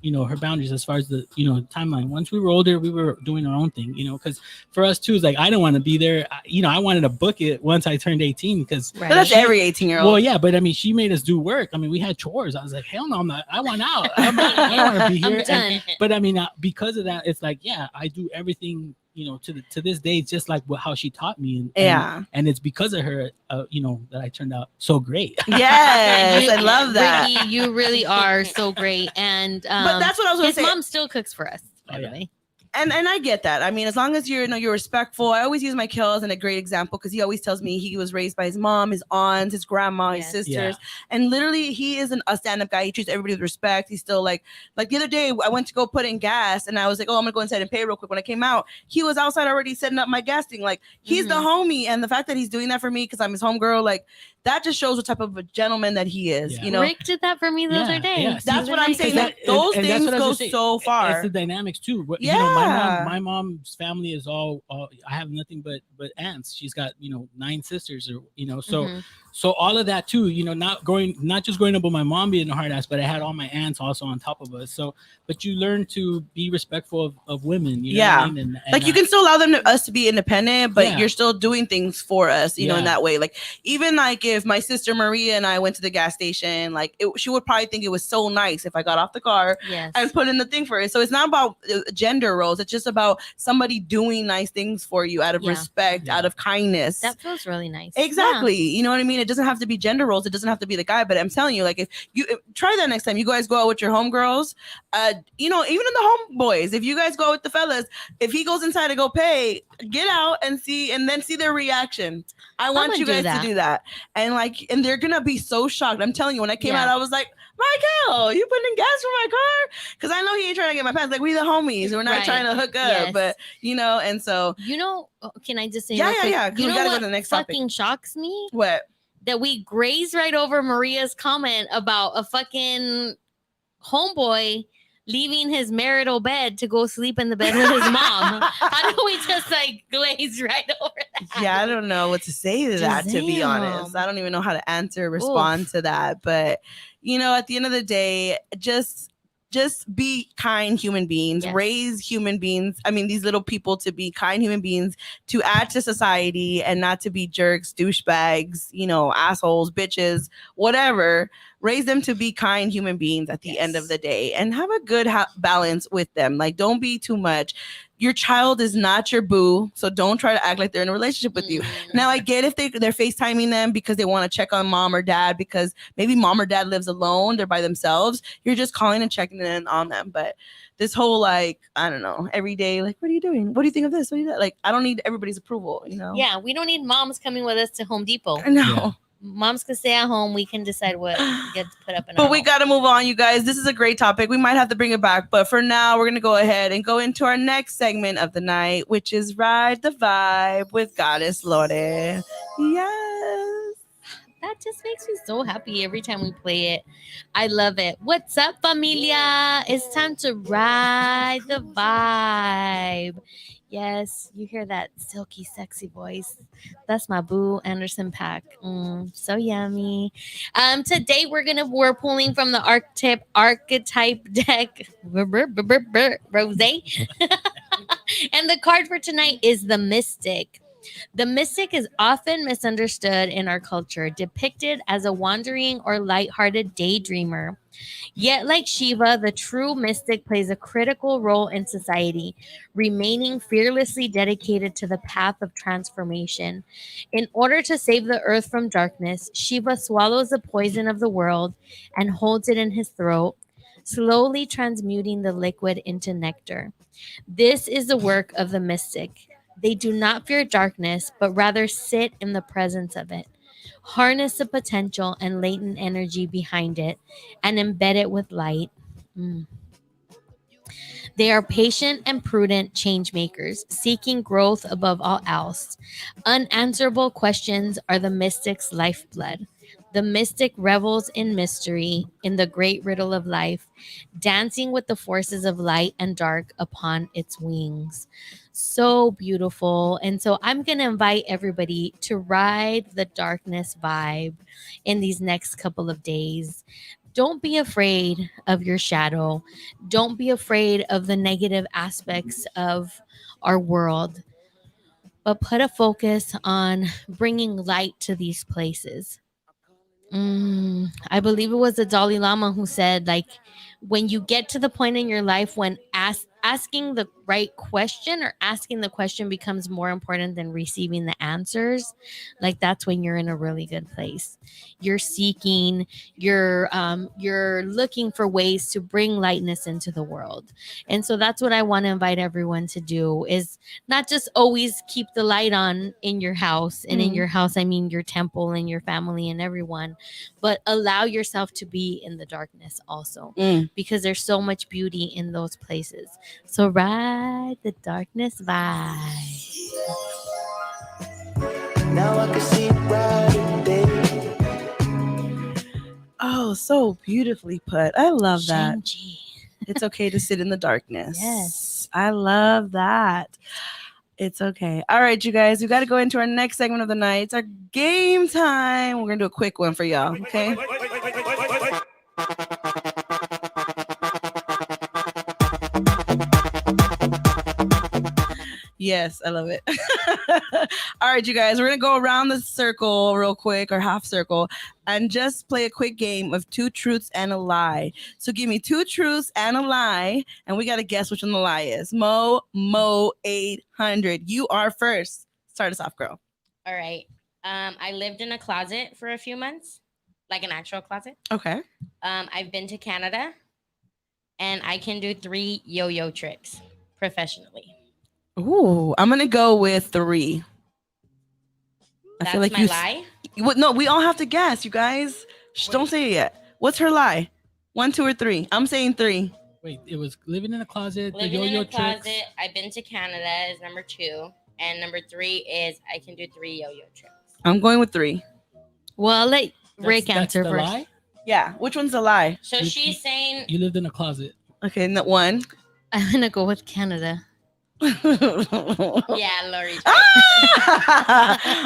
you know, her boundaries as far as the, you know, timeline. Once we were older, we were doing our own thing, you know, because for us too, it's like, I don't want to be there. You know, I wanted to book it once I turned 18 because
that's every 18-year-old.
Well, yeah, but I mean, she made us do work. I mean, we had chores. I was like, hell no, I'm not. I want out. I don't want to be here. But I mean, because of that, it's like, yeah, I do everything, you know, to this day, just like how she taught me. And it's because of her, you know, that I turned out so great.
Yes, I love that.
Ricky, you really are so great. And
but that's what I was going to say.
His mom still cooks for us, by the way.
and I get that. I mean, as long as you're respectful. I always use my Kel as a great example because he always tells me he was raised by his mom, his aunts, his grandma, his sisters, and literally he isn't a stand-up guy. He treats everybody with respect. He's still like the other day I went to go put in gas and I was like, oh, I'm gonna go inside and pay real quick. When I came out, he was outside already setting up my gas thing. Like he's the homie, and the fact that he's doing that for me because I'm his homegirl, like that just shows what type of a gentleman that he is. You know,
Rick did that for me the other day.
Yeah.
That's what I'm saying. That those things go so far.
It's the dynamics too. You know, my mom's family is all I have nothing but aunts. She's got 9 sisters, or so all of that too. Not just growing up with my mom being a hard ass, but I had all my aunts also on top of us. So, but you learn to be respectful of women. You know what I mean? And
like you can still allow us to be independent, but you're still doing things for us. You know, in that way. Like even like if my sister Maria and I went to the gas station, like she would probably think it was so nice if I got off the car and put in the thing for it. So it's not about gender roles. It's just about somebody doing nice things for you out of respect, out of kindness.
That feels really nice.
Exactly. You know what I mean? It doesn't have to be gender roles. It doesn't have to be the guy. But I'm telling you, like if you try that next time, you guys go out with your homegirls, even in the homeboys, if you guys go with the fellas, if he goes inside to go pay, get out and see their reaction. I want you guys to do that. And they're gonna be so shocked. I'm telling you, when I came out, I was like, Michael, you putting in gas for my car? Because I know he ain't trying to get my pants. Like we the homies. We're not trying to hook up. But and so
can I just say
yeah.
You
we
know
gotta
what
go to the next
fucking
topic.
shocks me?
What?
That we grazed right over Maria's comment about a fucking homeboy leaving his marital bed to go sleep in the bed with his mom. How do we just glaze right over that?
Yeah, I don't know what to say to that, to be honest. I don't even know how to answer, respond to that. But, at the end of the day, just be kind human beings, raise human beings. I mean, these little people to be kind human beings, to add to society and not to be jerks, douchebags, assholes, bitches, whatever. Raise them to be kind human beings at the end of the day and have a good balance with them. Like, don't be too much. Your child is not your boo, so don't try to act like they're in a relationship with you. Now, I get if they're FaceTiming them because they want to check on mom or dad because maybe mom or dad lives alone, they're by themselves. You're just calling and checking in on them. But this whole I don't know, every day, what are you doing? What do you think of this? What do you do? I don't need everybody's approval,
Yeah, we don't need moms coming with us to Home Depot.
No. Yeah.
Moms can stay at home. We can decide what gets put up in
But we got to move on, you guys. This is a great topic. We might have to bring it back. But for now, we're going to go ahead and go into our next segment of the night, which is Ride the Vibe with Goddess Lore. Yes.
That just makes me so happy every time we play it. I love it. What's up, familia? It's time to ride the vibe. Yes, you hear that silky, sexy voice. That's my boo, Anderson .Paak. So yummy. Today we're pulling from the archetype deck, Rose. And the card for tonight is the Mystic. The mystic is often misunderstood in our culture, depicted as a wandering or lighthearted daydreamer. Yet, like Shiva, the true mystic plays a critical role in society, remaining fearlessly dedicated to the path of transformation. In order to save the earth from darkness, Shiva swallows the poison of the world and holds it in his throat, slowly transmuting the liquid into nectar. This is the work of the mystic. They do not fear darkness, but rather sit in the presence of it, harness the potential and latent energy behind it, and embed it with light. They are patient and prudent change makers, seeking growth above all else. Unanswerable questions are the mystic's lifeblood. The mystic revels in mystery, in the great riddle of life, dancing with the forces of light and dark upon its wings. So beautiful. And so I'm going to invite everybody to ride the darkness vibe in these next couple of days. Don't be afraid of your shadow. Don't be afraid of the negative aspects of our world, but put a focus on bringing light to these places. I believe it was the Dalai Lama who said, when you get to the point in your life when asking the right question, or asking the question becomes more important than receiving the answers, like that's when you're in a really good place. You're seeking, you're looking for ways to bring lightness into the world. And so that's what I want to invite everyone to do, is not just always keep the light on in your house. And in your house, I mean your temple and your family and everyone, but allow yourself to be in the darkness also, because there's so much beauty in those places. So ride the darkness vibe.
Now I can see brighter days.
Oh, so beautifully put. I love that.
Shang-Chi.
It's okay to sit in the darkness.
Yes.
I love that. It's okay. All right, you guys, we got to go into our next segment of the night. It's our game time. We're going to do a quick one for y'all, okay? Yes, I love it. All right, you guys, we're going to go around the circle real quick, or half circle, and just play a quick game of 2 truths and a lie. So give me 2 truths and a lie, and we got to guess which one the lie is. Mo 800. You are first. Start us off, girl.
All right. I lived in a closet for a few months, like an actual closet.
Okay.
I've been to Canada, and I can do 3 yo-yo tricks professionally.
Ooh, I'm going to go with 3.
That's my lie?
No, we all have to guess, you guys. Shh, don't say it yet. What's her lie? 1, 2, or 3? I'm saying 3.
Wait, it was living in a closet,
Living
the yo-yo
in a closet.
tricks.
I've been to Canada is number 2. And number 3 is I can do 3 yo-yo tricks.
I'm going with 3.
Well, I'll let Rick answer
the
first.
Lie?
Yeah, which one's a lie?
So she's saying
You lived in a closet.
Okay, and that 1.
I'm gonna go with Canada.
yeah, Lori.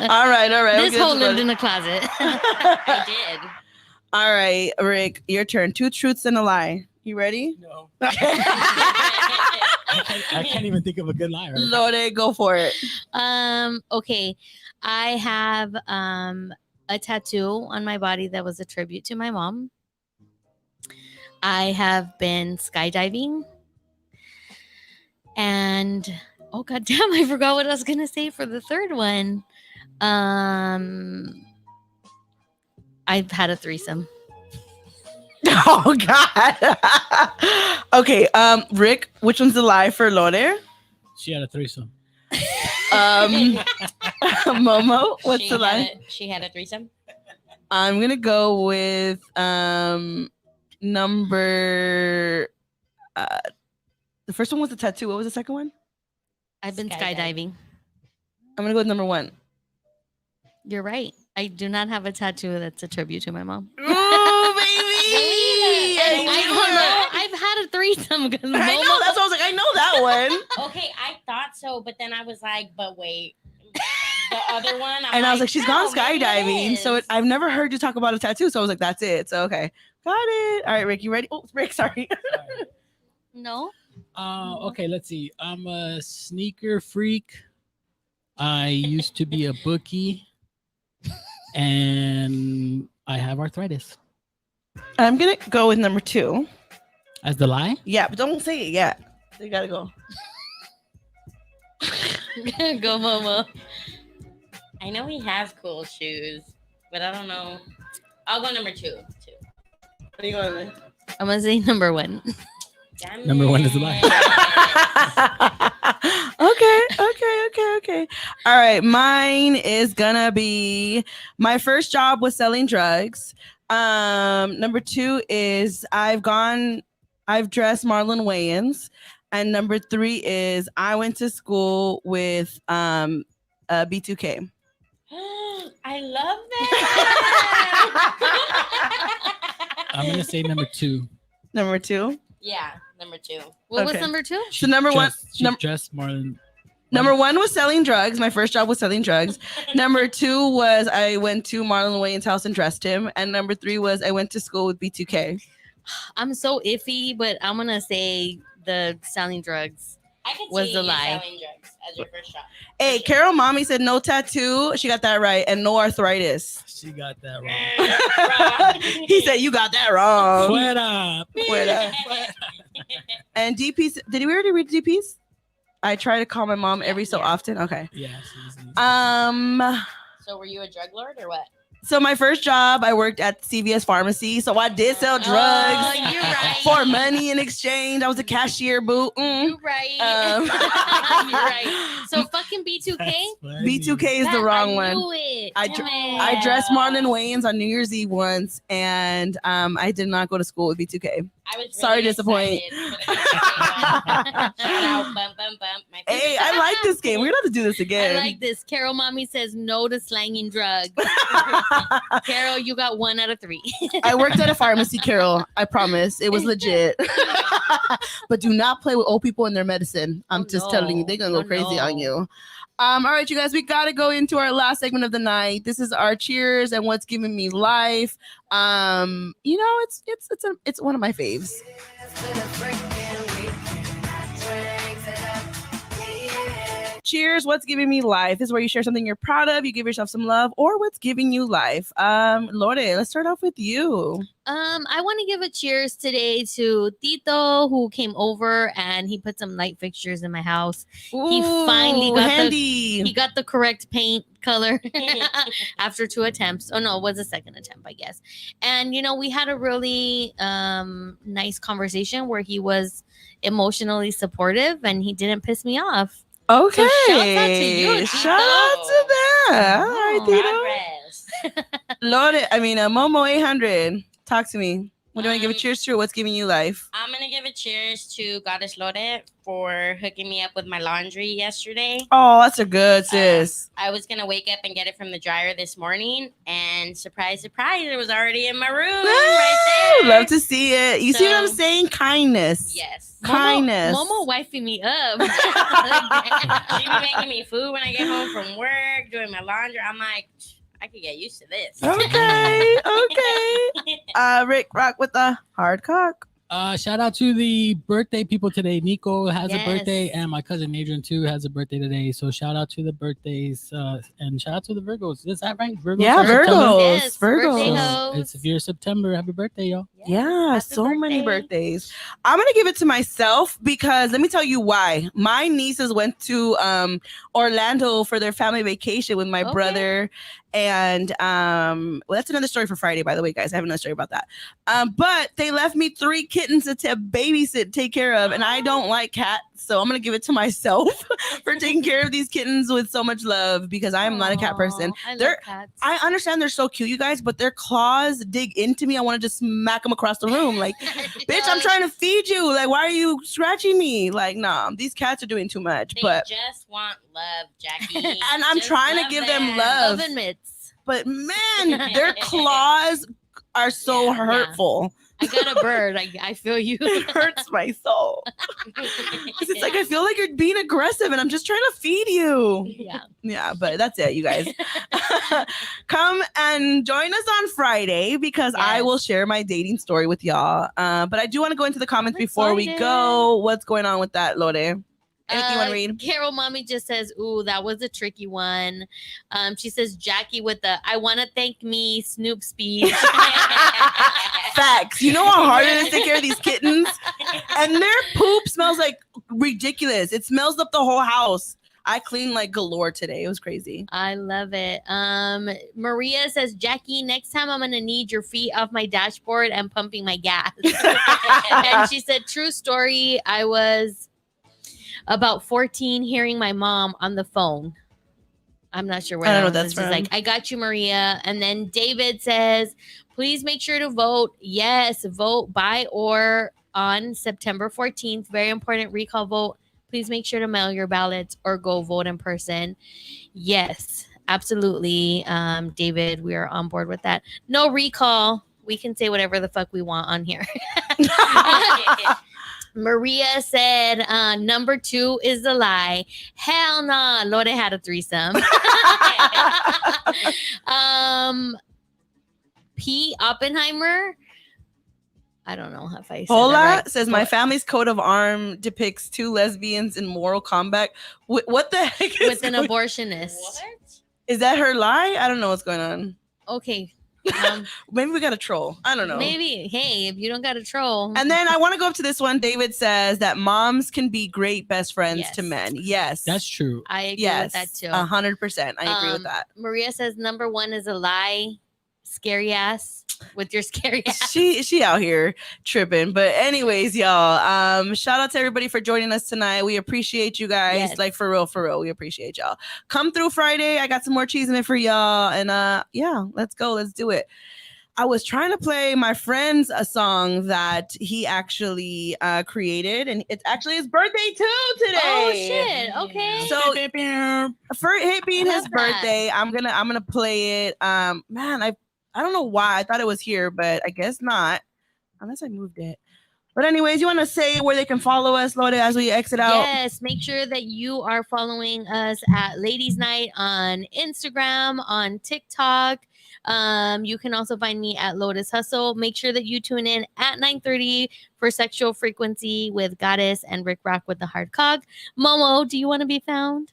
All right.
This whole lived in a closet.
I did.
All right, Rick, your turn. 2 truths and a lie. You ready?
No.
Okay.
I can't even think of a good lie right now.
Lore, go for it.
Okay. I have a tattoo on my body that was a tribute to my mom. I have been skydiving. And oh god damn, I forgot what I was gonna say for the third one. I've had a threesome.
Oh god. Okay, Rick, which one's the lie for Lore?
She had a threesome.
Momo, what's the lie?
She had a threesome.
I'm gonna go with number the first one was the tattoo. What was the second one?
I've been skydiving.
I'm gonna go with number 1.
You're right. I do not have a tattoo that's a tribute to my mom.
Ooh, baby!
I don't know. I've had a threesome because
I know. That's why I was like, I know that one.
Okay, I thought so, but then I was like, but wait. The other one,
I was like, she's gone
no, maybe
skydiving.
it
So
is.
I've never heard you talk about a tattoo. So I was like, that's it. So, okay. Got it. All right, Rick, you ready? Oh, Rick, sorry.
No.
Okay, let's see. I'm a sneaker freak. I used to be a bookie, and I have arthritis.
I'm going to go with number 2.
As the lie?
Yeah, but don't say it yet. You got to go.
Go, Momo.
I know he has cool shoes, but I don't know. I'll go number 2 too.
What are you going with?
I'm gonna say number 1.
Damn
Number 1 is the
it.
lie.
Okay. All right, mine is gonna be my first job was selling drugs. Number 2 is I've dressed Marlon Wayans, and number 3 is I went to school with B2K.
I love that.
I'm going to say number 2.
Number 2.
Yeah, number 2.
What was
Okay.
number 2?
So number 1.
She dressed Marlon.
Number 1 was selling drugs. My first job was selling drugs. Number 2 was I went to Marlon Wayans' house and dressed him. And number 3 was I went to school with B2K.
I'm so iffy, but I'm gonna say the selling drugs.
I could
was
see
the
you
lie.
selling drugs as your first job.
Hey,
Sure.
Carol Mommy said no tattoo. She got that right. And no arthritis.
She got that wrong.
Wrong.
He said you got that wrong.
Fuera.
Fuera. And DPs, did we already read DPs? I try to call my mom every so often. Okay.
Yeah.
So were you a drug lord or what?
So my first job, I worked at CVS Pharmacy. So I did sell drugs
Oh, you're right.
for money in exchange. I was a cashier, boo.
You're right. You're right. So fucking B2K.
B2K is the wrong one.
I knew it.
I dressed Marlon Wayans on New Year's Eve once, and I did not go to school with B2K.
I was really
Sorry to disappoint.
Shout out, bump, bump, bump.
Hey, I like this game. We're gonna have to do this again.
I like this. Carol Mommy says no to slanging drugs. Carol, you got 1 out of 3.
I worked at a pharmacy, Carol. I promise. It was legit. But do not play with old people and their medicine. I'm just telling you, they're going to go crazy on you. All right, you guys, we got to go into our last segment of the night. This is our cheers and what's giving me life. You know, it's one of my faves. Cheers, what's giving me life? This is where you share something you're proud of, you give yourself some love, or what's giving you life. Lore, let's start off with you.
I want to give a cheers today to Tito, who came over and he put some light fixtures in my house. He finally got he got the correct paint color after 2 attempts. Oh no, it was a second attempt, I guess. And you know, we had a really nice conversation where he was emotionally supportive and he didn't piss me off.
Okay.
So shout out to you.
Shout out to that. All right, Tito. Momo 800. Talk to me. What do you want to give a cheers to? Or what's giving you life?
I'm going to give a cheers to Goddess Lore for hooking me up with my laundry yesterday.
Oh, that's a good sis.
I was going to wake up and get it from the dryer this morning. And surprise, surprise, it was already in my room right there.
Love to see it. You see what I'm saying? Kindness.
Yes.
Kindness.
Momo wifing me up.
She be making me food when I get home from work, doing my laundry. I'm like, I could get used to this.
Okay. Rick Rock with the hard cock.
Shout out to the birthday people today. Nico has a birthday, and my cousin Adrian too has a birthday today. So shout out to the birthdays, and shout out to the Virgos. Is that right? Virgos.
Yeah, Virgos.
Yes,
Virgos.
So it's if you're September, happy birthday, y'all.
Yeah, so many birthdays. I'm gonna give it to myself because let me tell you why. My nieces went to Orlando for their family vacation with my brother. And well, that's another story for Friday, by the way, guys. I have another story about that. But they left me 3 kittens to babysit, take care of, and I don't like cats, so I'm gonna give it to myself for taking care of these kittens with so much love because I am not a cat person.
I love cats.
I understand they're so cute, you guys, but their claws dig into me. I want to just smack them across the room, like, bitch, I'm trying to feed you. Like, why are you scratching me? Like, nah, these cats are doing too much.
They just want love, Jackie.
And I'm trying to give them love.
Love and mitts.
But man, their claws are so hurtful.
I got a bird. I feel you.
It hurts my soul. It's like I feel like you're being aggressive and I'm just trying to feed you. Yeah, but that's it, you guys. Come and join us on Friday because I will share my dating story with y'all. But I do want to go into the comments before we go. What's going on with that, Lore? Anything you want to read?
Carol Mommy just says, ooh, that was a tricky one. She says, Jackie with the, I want to thank me, Snoop speech.
Facts. You know how hard it is to take care of these kittens? And their poop smells like ridiculous. It smells up the whole house. I cleaned like galore today. It was crazy.
I love it. Maria says, Jackie, next time I'm going to need your feet off my dashboard and pumping my gas. And she said, true story. I was about 14 hearing my mom on the phone. I'm not sure where
I don't know
what
that's
from.
from.
Like, I got you, Maria. And then David says, please make sure to vote. Yes, vote by or on September 14th. Very important recall vote. Please make sure to mail your ballots or go vote in person. Yes, absolutely. David, we are on board with that. No recall. We can say whatever the fuck we want on here. Maria said, number 2 is a lie. Hell nah. Lore had a threesome. P. Oppenheimer. I don't know if I said
Paula
that right.
says my family's coat of arm depicts 2 lesbians in mortal combat. What the heck is
with an abortionist.
What?
Is that her lie? I don't know what's going on.
Okay.
Maybe we got a troll. I don't know.
Maybe. Hey, if you don't got a troll.
And then I want to go up to this one. David says that moms can be great best friends to men. Yes.
That's true.
I agree with that too.
100%. I agree with that.
Maria says number 1 is a lie. Scary ass with your scary ass.
She out here tripping. But anyways, y'all, shout out to everybody for joining us tonight. We appreciate you guys.
Yes.
Like for real. We appreciate y'all. Come through Friday. I got some more CHISME for y'all. And yeah, let's go. Let's do it. I was trying to play my friend's a song that he actually created, and it's actually his birthday too today.
Oh shit! Okay.
So for it being his birthday, I'm gonna play it. Man, I don't know why I thought it was here, but I guess not, unless I moved it. But anyways, you want to say where they can follow us, Lode, as we exit out?
Yes, make sure that you are following us at Ladies Night on Instagram, on TikTok. You can also find me at Lotus Hustle. Make sure that you tune in at 9:30 for Sexual Frequency with Goddess and Rick Rock with the Hard Cog. Momo, do you want to be found?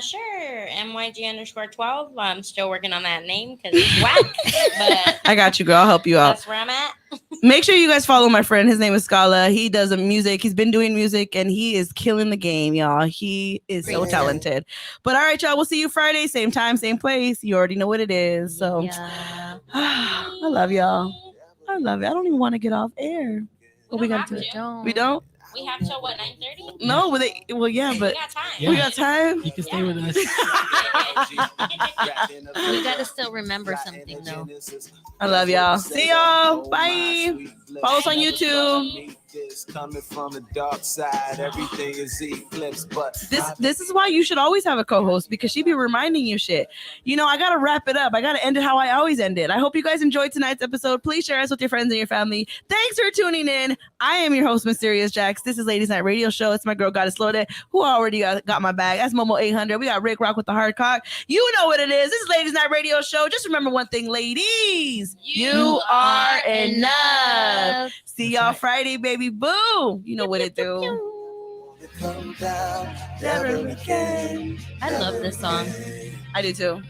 Sure. MYG_12. I'm still working on that name because it's whack. But
I got you, girl. I'll help you out.
that's where I'm at.
Make sure you guys follow my friend. His name is Scala. He does music. He's been doing music and he is killing the game, y'all. He is so talented. But all right, y'all. We'll see you Friday. Same time, same place. You already know what it is. So I love y'all. I love it. I don't even want to get off air. What we got to do? We don't?
We have till what, 9:30?
No, but yeah, but
we got time.
Yeah.
We got time.
You can stay with us.
We gotta still remember something though.
I love y'all. See y'all. Bye. Follow us on YouTube.
Coming from the dark side, everything is eclipse. But
this is why you should always have a co-host, because she be reminding you shit. You know, I gotta wrap it up. I gotta end it how I always end it. I hope you guys enjoyed tonight's episode. Please share us with your friends and your family. Thanks for tuning in. I am your host, Mysterious Jax. This is Ladies Night Radio Show. It's my girl Goddess Lode, who already got my bag. That's Momo 800. We got Rick Rock with the Hard Cock. You know what it is. This is Ladies Night Radio Show. Just remember one thing, ladies. You are enough. See y'all Friday, baby boo. You know what it do.
come down, never again.
I love this song.
I do too.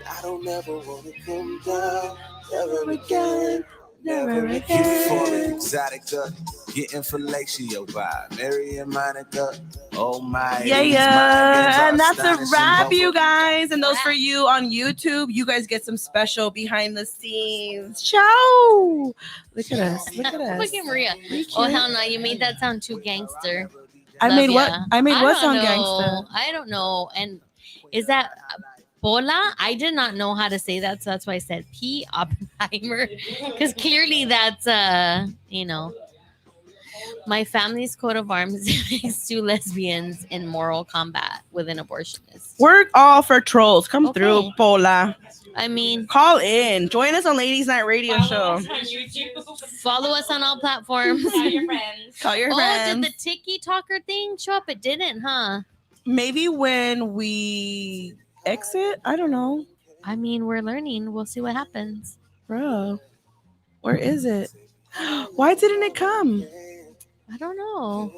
I don't ever want to come down, never again. Never again. Keep falling exotica, getting fellatio vibe. Mary and Monica, oh my.
Yeah. And that's a wrap, you guys. And those for you on YouTube, you guys get some special behind the scenes. Ciao. Look at us. Look at us.
Look at Maria. Oh, hell no. You made that sound too gangster.
I made what? I made what sound
know.
gangster?
I don't know. And is that Bola? I did not know how to say that, so that's why I said P. Oppenheimer, because clearly that's my family's coat of arms is 2 lesbians in moral combat with an abortionist.
We're all for trolls. Come through, Pola.
I mean,
call in. Join us on Ladies Night Radio Show.
Follow us on all platforms.
Tell your friends.
Call your friends.
Did the Tiki Talker thing show up? It didn't, huh?
Maybe when we exit. I don't know.
I mean, we're learning. We'll see what happens.
Bro, where is it? Why didn't it come?
I don't know.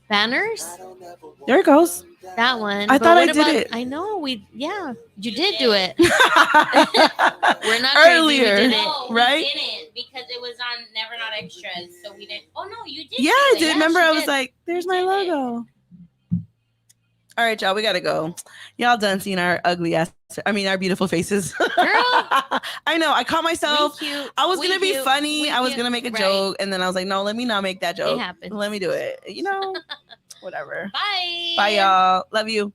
Banners?
There it goes.
That one.
I thought I did it.
I know. You did do it. We're not
earlier,
crazy, we did it.
No,
right?
We didn't, because it was on Never Not Extras, so we didn't. Oh no, you did.
Yeah, I
do
did.
it.
Remember,
she
I was
did.
like, "There's my logo." All right, y'all, we gotta go. Y'all done seeing our ugly ass. I mean, our beautiful faces.
Girl.
I know. I caught myself. I was gonna be funny. I was gonna make a joke, and then I was like, "No, let me not make that joke.
It happened.
Let me do it." You know, whatever.
Bye.
Bye, y'all. Love you.